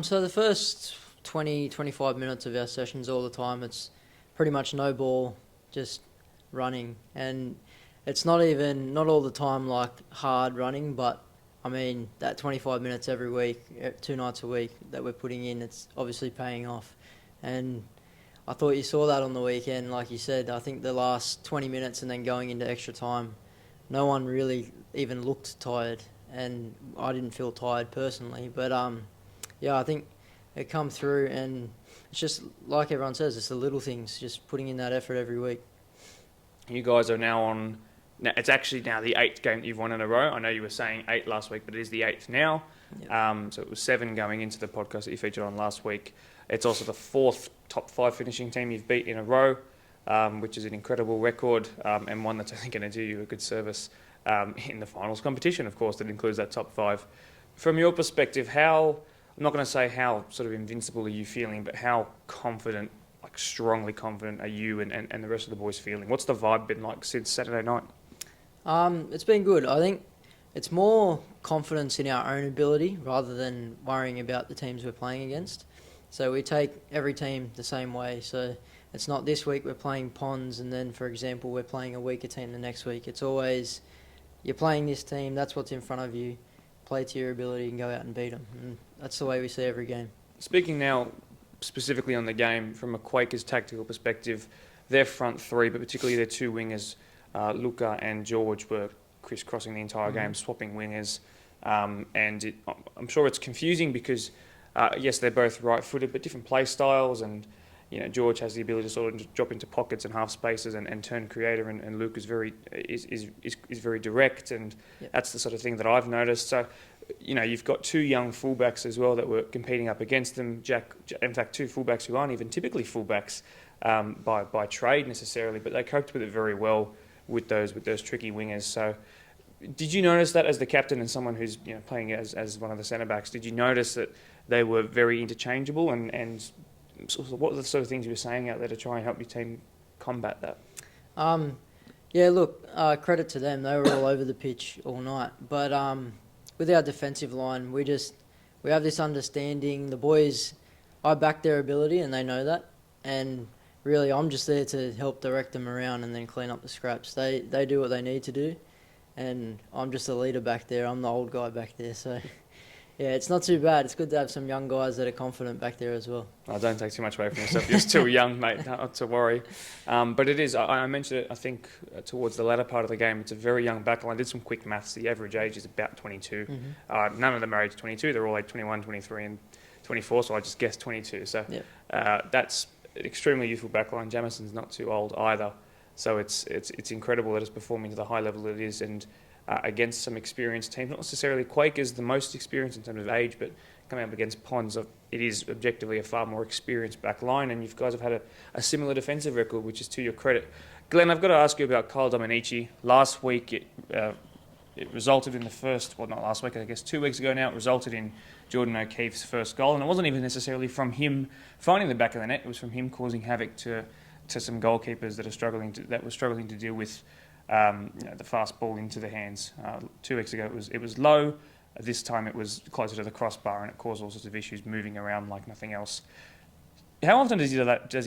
So the first 20, 25 minutes of our sessions all the time, it's pretty much no ball, just running. And it's not all the time like hard running, but I mean, that 25 minutes every week, 2 nights a week that we're putting in, it's obviously paying off. And I thought you saw that on the weekend, like you said. I think the last 20 minutes and then going into extra time, no one really even looked tired, and I didn't feel tired personally. But yeah, I think it come through, and it's just like everyone says, it's the little things, just putting in that effort every week. You guys are now on. Now, it's actually now the 8th game that you've won in a row. I know you were saying 8 last week, but it is the 8th now. Yep. So it was 7 going into the podcast that you featured on last week. It's also the 4th top 5 finishing team you've beat in a row, which is an incredible record, and one that's only going to do you a good service in the finals competition, of course, that includes that top 5. From your perspective, I'm not going to say how sort of invincible are you feeling, but how confident, like strongly confident, are you and the rest of the boys feeling? What's the vibe been like since Saturday night? It's been good. I think it's more confidence in our own ability rather than worrying about the teams we're playing against. So we take every team the same way. So it's not this week we're playing Ponds and then, for example, we're playing a weaker team the next week. It's always you're playing this team, that's what's in front of you, play to your ability and go out and beat them. And that's the way we see every game. Speaking now specifically on the game, from a Quakers tactical perspective, their front three, but particularly their 2 wingers, Luca and George, were crisscrossing the entire game, swapping wingers. And I'm sure it's confusing because, yes, they're both right-footed, but different play styles. And George has the ability to sort of drop into pockets and half spaces and turn creator. And Luke is very direct, and that's the sort of thing that I've noticed. So, you've got 2 young fullbacks as well that were competing up against them. In fact, 2 fullbacks who aren't even typically fullbacks by trade necessarily, but they coped with it very well with those tricky wingers. So did you notice that as the captain and someone who's playing as one of the centre backs, did you notice that they were very interchangeable, and what were the sort of things you were saying out there to try and help your team combat that? Yeah, look, credit to them. They were all over the pitch all night. But with our defensive line, we have this understanding. The boys, I back their ability and they know that. And really, I'm just there to help direct them around and then clean up the scraps. They do what they need to do, and I'm just a leader back there. I'm the old guy back there, so yeah, it's not too bad. It's good to have some young guys that are confident back there as well. Oh, don't take too much away from yourself. You're still young, mate, not to worry. But it is, I mentioned it, I think, towards the latter part of the game. It's a very young backline. I did some quick maths. The average age is about 22. None of them are age 22. They're all age 21, 23, and 24, so I just guessed 22. So that's an extremely youthful backline. Jamison's not too old either. So it's incredible that it's performing to the high level it is, and against some experienced teams, not necessarily Quakers the most experienced in terms of age, but coming up against Ponds, it is objectively a far more experienced back line, and you guys have had a similar defensive record, which is to your credit. Glenn, I've got to ask you about Kyle Dominici. Last week it resulted in the first, well, not last week, I guess 2 weeks ago now, it resulted in Jordan O'Keefe's first goal, and it wasn't even necessarily from him finding the back of the net, it was from him causing havoc to some goalkeepers that were struggling to deal with the fast ball into the hands. 2 weeks ago it was low. This time it was closer to the crossbar, and it caused all sorts of issues moving around like nothing else. How often does he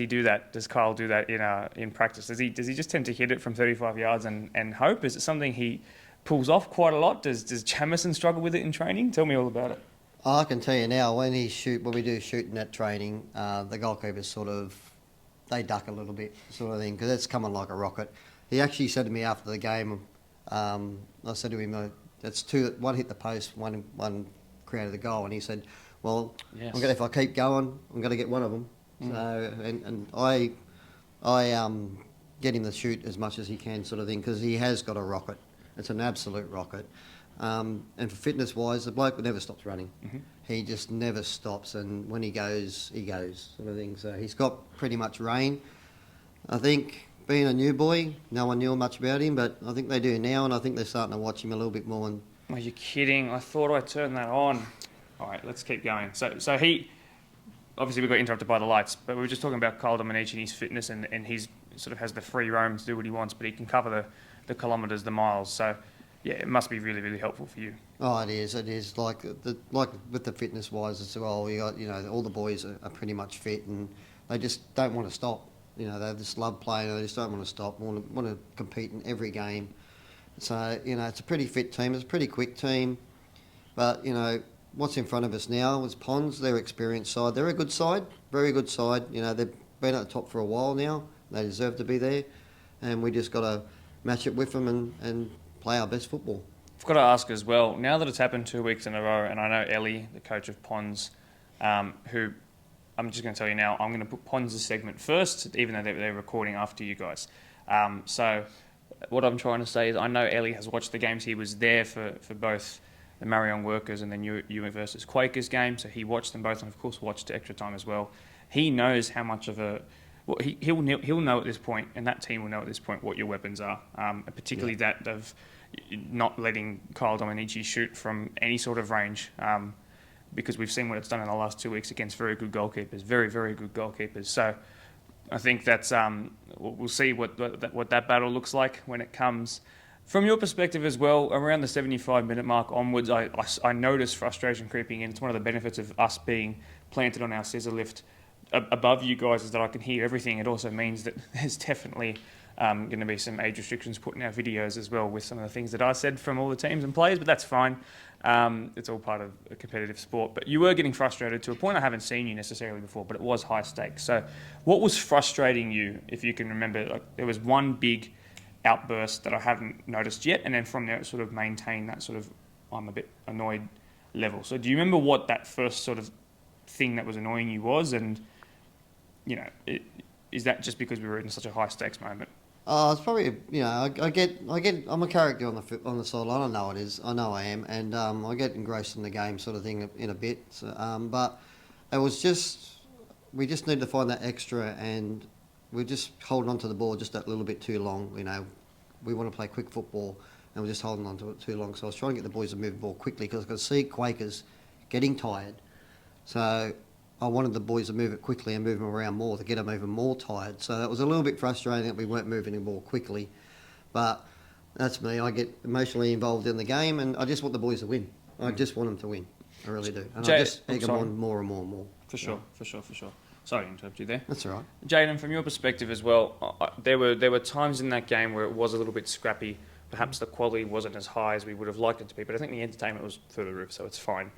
do that? Does Kyle do that in practice? Does he just tend to hit it from 35 yards and hope? Is it something he pulls off quite a lot? Does Jamison struggle with it in training? Tell me all about it. I can tell you now, when we do shooting at training, the goalkeepers they duck a little bit, sort of thing, because it's coming like a rocket. He actually said to me after the game, I said to him, "It's two. One hit the post, one created the goal," and he said, "Well, yes. if I keep going, I'm going to get one of them." So, and I get him to shoot as much as he can, sort of thing, because he has got a rocket. It's an absolute rocket. And for fitness-wise, the bloke never stops running. He just never stops, and when he goes, sort of thing. So he's got pretty much rein. I think being a new boy, no one knew much about him, but I think they do now, and I think they're starting to watch him a little bit more. And Are you kidding? I thought I turned that on. All right, let's keep going. So he, obviously we got interrupted by the lights, but we were just talking about Kyle Dominici and his fitness, and he's sort of has the free roam to do what he wants, but he can cover the kilometres, the miles. So yeah, it must be really, really helpful for you. oh, it is. It is like with the fitness-wise as well. You got all the boys are pretty much fit, and they just don't want to stop. They just love playing. They just don't want to stop. Want to compete in every game. So it's a pretty fit team. It's a pretty quick team, but what's in front of us now is Ponds. They're experienced side. They're a good side, very good side. They've been at the top for a while now. They deserve to be there, and we just got to match it with them and play our best football. I've got to ask as well, now that it's happened 2 weeks in a row, and I know Ellie, the coach of Ponds, who I'm just going to tell you now, I'm going to put Ponds' segment first, even though they're recording after you guys. So what I'm trying to say is I know Ellie has watched the games. He was there for both the Marion Workers and the New versus Quakers game, so he watched them both and, of course, watched extra time as well. He knows how much of a... Well, he'll know at this point, and that team will know at this point what your weapons are, particularly that of not letting Kyle Dominici shoot from any sort of range, because we've seen what it's done in the last 2 weeks against very good goalkeepers, very, very good goalkeepers. So I think that's we'll see what that battle looks like when it comes. From your perspective as well, around the 75-minute mark onwards, I noticed frustration creeping in. It's one of the benefits of us being planted on our scissor lift above you guys is that I can hear everything. It also means that there's definitely going to be some age restrictions put in our videos as well with some of the things that I said from all the teams and players, but that's fine. It's all part of a competitive sport. But you were getting frustrated to a point I haven't seen you necessarily before, but it was high stakes. So what was frustrating you, if you can remember? Like, there was one big outburst that I haven't noticed yet, and then from there it sort of maintained that sort of I'm a bit annoyed level. So do you remember what that first sort of thing that was annoying you was? And is that just because we were in such a high stakes moment? It's probably I'm a character on the sideline. I know it is. I know I am, and I get engrossed in the game sort of thing in a bit. So, but it was we just need to find that extra, and we're just holding on to the ball just that little bit too long. We want to play quick football, and we're just holding on to it too long. So I was trying to get the boys to move the ball quickly because I could see Quakers getting tired. So I wanted the boys to move it quickly and move them around more to get them even more tired. So it was a little bit frustrating that we weren't moving the ball quickly. But that's me. I get emotionally involved in the game, and I just want the boys to win. I just want them to win. I really do. And I just egg them on more and more and more. For sure. Sorry to interrupt you there. That's all right. Jayden, from your perspective as well, there were times in that game where it was a little bit scrappy. Perhaps the quality wasn't as high as we would have liked it to be, but I think the entertainment was through the roof, so it's fine.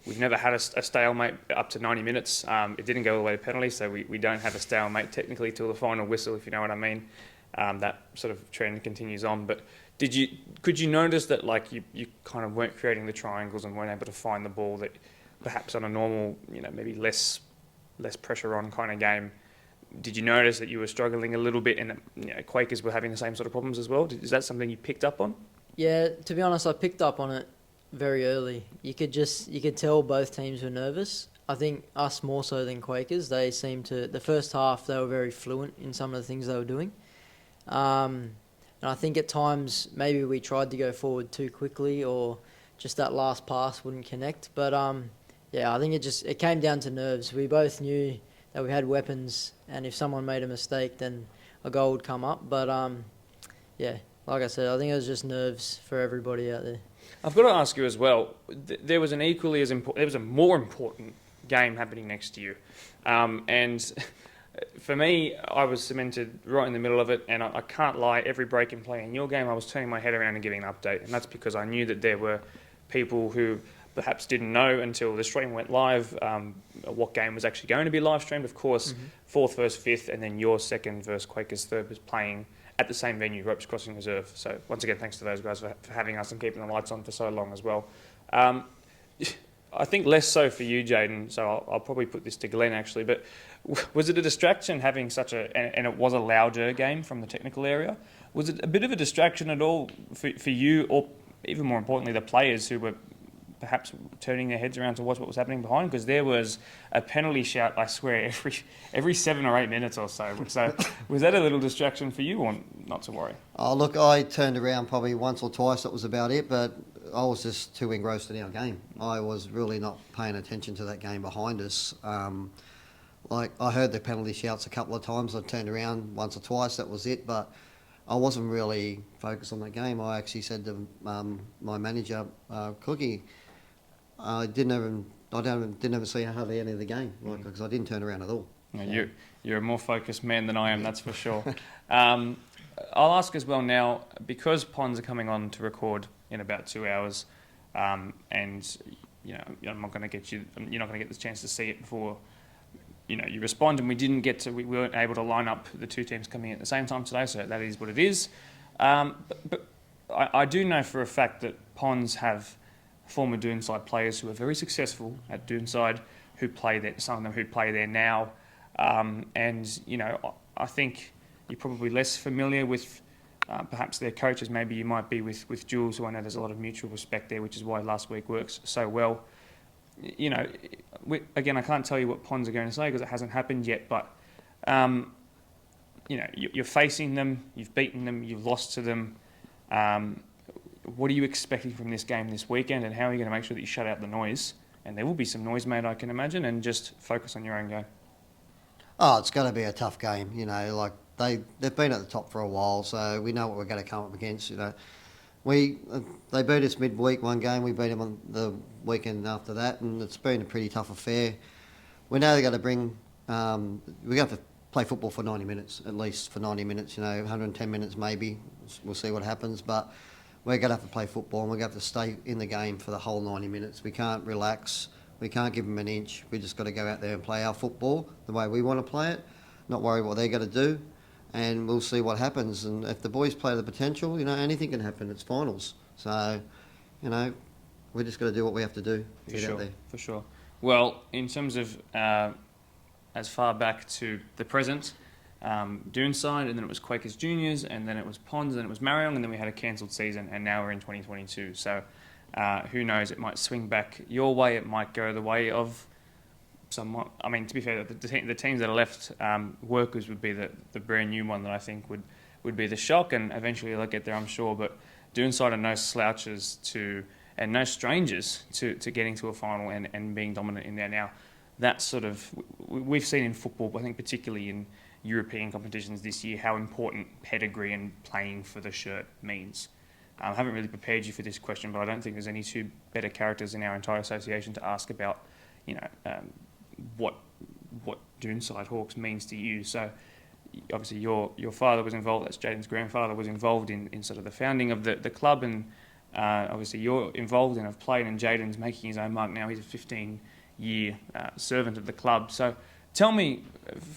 We've never had a stalemate up to 90 minutes. It didn't go all the way to penalty, so we don't have a stalemate technically till the final whistle, if you know what I mean. That sort of trend continues on. But could you notice that you kind of weren't creating the triangles and weren't able to find the ball that perhaps on a normal, maybe less pressure on kind of game? Did you notice that you were struggling a little bit and that Quakers were having the same sort of problems as well? Is that something you picked up on? Yeah, to be honest, I picked up on it very early. You could tell both teams were nervous. I think us more so than Quakers. They seemed to, the first half they were very fluent in some of the things they were doing. And I think at times maybe we tried to go forward too quickly or just that last pass wouldn't connect. But I think it came down to nerves. We both knew that we had weapons, and if someone made a mistake then a goal would come up. But like I said, I think it was just nerves for everybody out there. I've got to ask you as well, there was a more important game happening next to you. And for me, I was cemented right in the middle of it, and I can't lie, every break in play in your game, I was turning my head around and giving an update. And that's because I knew that there were people who perhaps didn't know until the stream went live what game was actually going to be live streamed. Of course, fourth versus fifth, and then your second versus Quakers third was playing at the same venue, Ropes Crossing Reserve. So once again, thanks to those guys for having us and keeping the lights on for so long as well. I think less so for you, Jayden, so I'll probably put this to Glenn actually, but was it a distraction having and it was a louder game from the technical area? Was it a bit of a distraction at all for you, or even more importantly, the players who were perhaps turning their heads around to watch what was happening behind? Because there was a penalty shout, I swear, every 7 or 8 minutes or so. So was that a little distraction for you, or not to worry? Oh, look, I turned around probably once or twice, that was about it, but I was just too engrossed in our game. I was really not paying attention to that game behind us. I heard the penalty shouts a couple of times. I turned around once or twice, that was it, but I wasn't really focused on that game. I actually said to my manager, Cookie, I didn't even see hardly any of the game, because I didn't turn around at all. No, you're a more focused man than I am, that's for sure. I'll ask as well now, because Ponds are coming on to record in about 2 hours, and I'm not going to get you're not going to get the chance to see it before you respond, and we weren't able to line up the two teams coming in at the same time today, so that is what it is. But I do know for a fact that Ponds have former Doonside players who are very successful at Doonside, who play there, some of them who play there now, and I think you're probably less familiar with perhaps their coaches. Maybe you might be with Jules, who I know there's a lot of mutual respect there, which is why last week works so well. Again, I can't tell you what Ponds are going to say because it hasn't happened yet, but you're facing them, you've beaten them, you've lost to them. What are you expecting from this game this weekend, and how are you going to make sure that you shut out the noise? And there will be some noise made, I can imagine, and just focus on your own game. Oh, it's going to be a tough game. They've been at the top for a while, so we know what we're going to come up against. They beat us midweek one game. We beat them on the weekend after that, and it's been a pretty tough affair. We know they're going to bring. We have to play football for 90 minutes at least. For 90 minutes, 110 minutes maybe. We'll see what happens, but we're going to have to play football, and we're going to have to stay in the game for the whole 90 minutes. We can't relax. We can't give them an inch. We just got to go out there and play our football the way we want to play it. Not worry what they're going to do. And we'll see what happens. And if the boys play the potential, anything can happen. It's finals. So, we're just got to do what we have to do to get out there. For sure. Well, in terms of as far back to the present, Doonside, and then it was Quakers Juniors, and then it was Ponds, and then it was Marion, and then we had a cancelled season, and now we're in 2022. So, who knows? It might swing back your way. It might go the way of somewhat. I mean, to be fair, the teams that are left, Workers would be the brand new one that I think would be the shock, and eventually they'll get there, I'm sure. But Doonside are no slouches and no strangers to getting to a final and being dominant in there. Now, that's sort of, we've seen in football, I think particularly in European competitions this year, how important pedigree and playing for the shirt means. I haven't really prepared you for this question, but I don't think there's any two better characters in our entire association to ask about, what Doonside Hawks means to you. So obviously your father was involved, that's Jaden's grandfather, was involved in sort of the founding of the club, and obviously you're involved and have played, and Jaden's making his own mark now. He's a 15-year servant of the club. So tell me,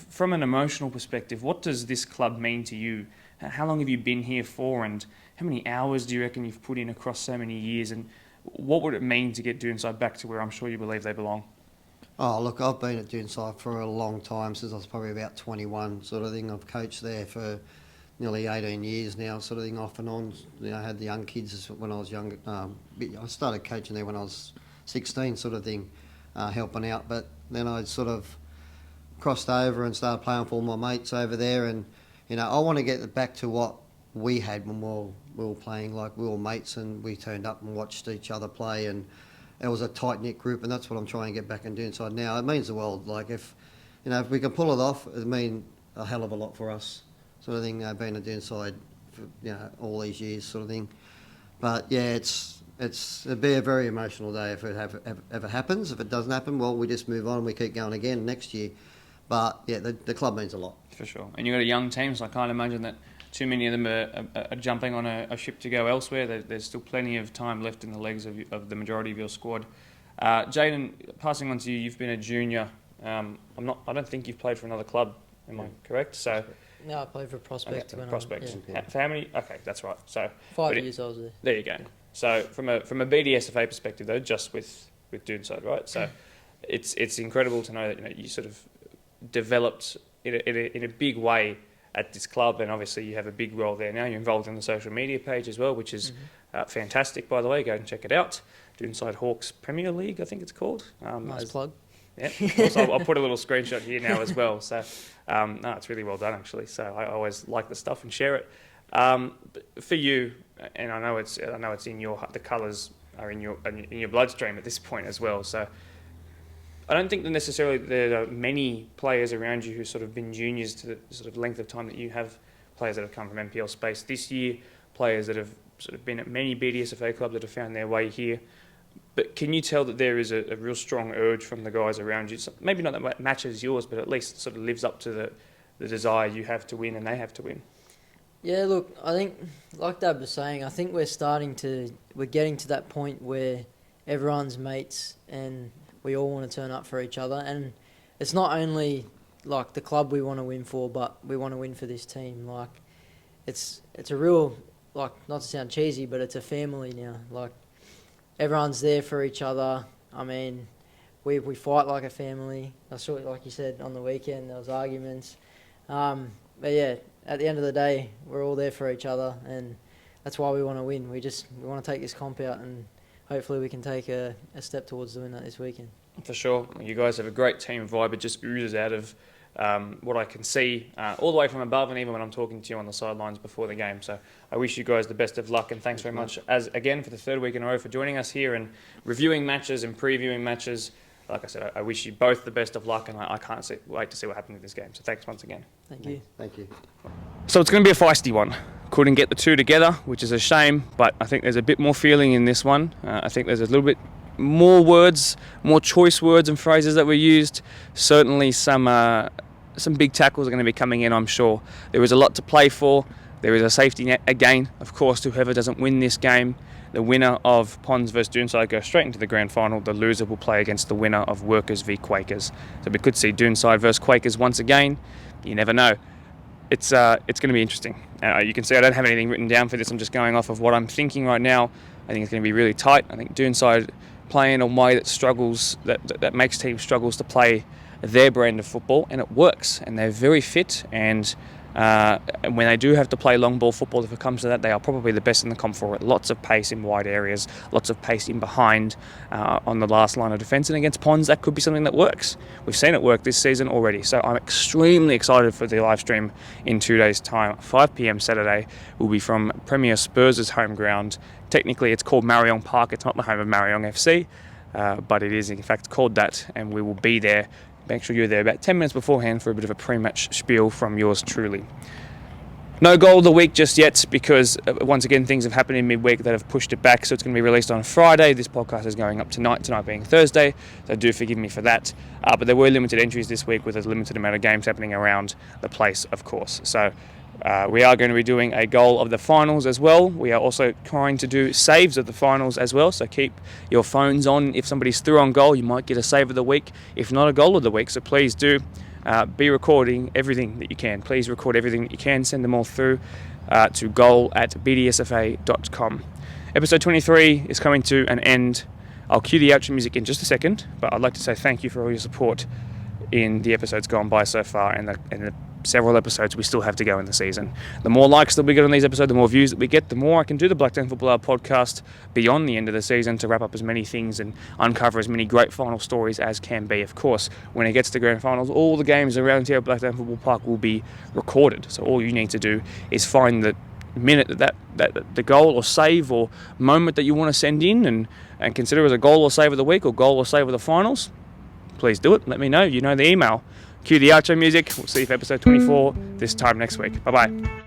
from an emotional perspective, what does this club mean to you? How long have you been here for, and how many hours do you reckon you've put in across so many years, and what would it mean to get Doonside back to where I'm sure you believe they belong? Oh, look, I've been at Doonside for a long time, since I was probably about 21 sort of thing. I've coached there for nearly 18 years now, sort of thing, off and on. I had the young kids when I was younger. I started coaching there when I was 16 sort of thing, helping out. But then I sort of crossed over and started playing for all my mates over there. And, I want to get back to what we had when we were playing. Like, we were mates and we turned up and watched each other play, and it was a tight-knit group, and that's what I'm trying to get back and do inside now. It means the world. Like, if we can pull it off, it'd mean a hell of a lot for us, sort of thing, being a Doonside for, all these years, sort of thing. But, yeah, it'd be a very emotional day if it ever happens. If it doesn't happen, well, we just move on and we keep going again next year. But, yeah, the club means a lot. For sure. And you've got a young team, so I can't imagine that too many of them are jumping on a ship to go elsewhere. There's still plenty of time left in the legs of the majority of your squad. Jaden, passing on to you, you've been a junior. I don't think you've played for another club, am I correct? So No, I played for Prospect. Okay, Prospect. Yeah. For how many? Okay, that's right. So 5 years I was there. There you go. So from a BDSFA perspective, though, just with Doonside, right? So it's incredible to know that you sort of developed in a big way at this club, and obviously you have a big role there now. You're involved in the social media page as well, which is fantastic, by the way. Go and check it out. Doonside Hawks Premier League, I think it's called. Nice plug. Yeah, also, I'll put a little screenshot here now as well. So, no, it's really well done actually. So I always like the stuff and share it. For you, and I know it's in the colours are in your bloodstream at this point as well. So I don't think that necessarily there are many players around you who sort of been juniors to the sort of length of time that you have. Players that have come from NPL space this year, players that have sort of been at many BDSFA clubs that have found their way here. But can you tell that there is a real strong urge from the guys around you? So maybe not that matches yours, but at least sort of lives up to the desire you have to win and they have to win. Yeah, look, I think, like Dad was saying, I think we're getting to that point where everyone's mates and we all want to turn up for each other. And it's not only like the club we want to win for, but we want to win for this team. Like, it's a real, like, not to sound cheesy, but it's a family now. Like, everyone's there for each other. I mean, we fight like a family. I saw, like you said, on the weekend there was arguments. But yeah, at the end of the day, we're all there for each other, and that's why we want to win. We want to take this comp out, and hopefully we can take a step towards doing that this weekend. For sure. You guys have a great team vibe. It just oozes out of what I can see all the way from above, and even when I'm talking to you on the sidelines before the game. So I wish you guys the best of luck, and thanks very much again for the third week in a row for joining us here and reviewing matches and previewing matches. Like I said, I wish you both the best of luck, and I can't wait to see what happens with this game. So thanks once again. Thank you. Thank you. So it's going to be a feisty one. Couldn't get the two together, which is a shame, but I think there's a bit more feeling in this one. I think there's a little bit more words, more choice words and phrases that were used. Certainly some big tackles are going to be coming in, I'm sure. There is a lot to play for. There is a safety net again, of course, to whoever doesn't win this game. The winner of Ponds versus Doonside goes straight into the grand final. The loser will play against the winner of Workers v Quakers. So we could see Doonside versus Quakers once again. You never know. It's going to be interesting. You can see I don't have anything written down for this. I'm just going off of what I'm thinking right now. I think it's going to be really tight. I think Doonside playing in a way that struggles, that makes teams struggles to play their brand of football, and it works. And they're very fit, and when they do have to play long ball football, if it comes to that, they are probably the best in the comp for it. Lots of pace in wide areas, lots of pace in behind on the last line of defence, and against Ponds that could be something that works. We've seen it work this season already, so I'm extremely excited for the live stream in 2 days' time. 5 p.m. Saturday will be from Premier Spurs' home ground. Technically it's called Marion Park, it's not the home of Marion FC, but it is in fact called that, and we will be there. Make sure you're there about 10 minutes beforehand for a bit of a pre-match spiel from yours truly. No goal of the week just yet because, once again, things have happened in midweek that have pushed it back, so it's going to be released on Friday. This podcast is going up tonight being Thursday, so do forgive me for that. But there were limited entries this week with a limited amount of games happening around the place, of course. So we are going to be doing a goal of the finals as well. We are also trying to do saves of the finals as well, so keep your phones on. If somebody's through on goal, you might get a save of the week, if not a goal of the week, so please do be recording everything that you can. Please record everything that you can, send them all through to goal@bdsfa.com. Episode 23 is coming to an end. I'll cue the outro music in just a second, but I'd like to say thank you for all your support in the episodes gone by so far, and the several episodes we still have to go in the season. The more likes that we get on these episodes, the more views that we get, the more I can do the Blacktown Football Hour podcast beyond the end of the season to wrap up as many things and uncover as many great final stories as can be. Of course, when it gets to grand finals, all the games around here at Blacktown Football Park will be recorded. So all you need to do is find the minute that the goal or save or moment that you want to send in and consider as a goal or save of the week or goal or save of the finals. Please do it. Let me know. You know the email. Cue the outro music. We'll see you for episode 24 this time next week. Bye-bye.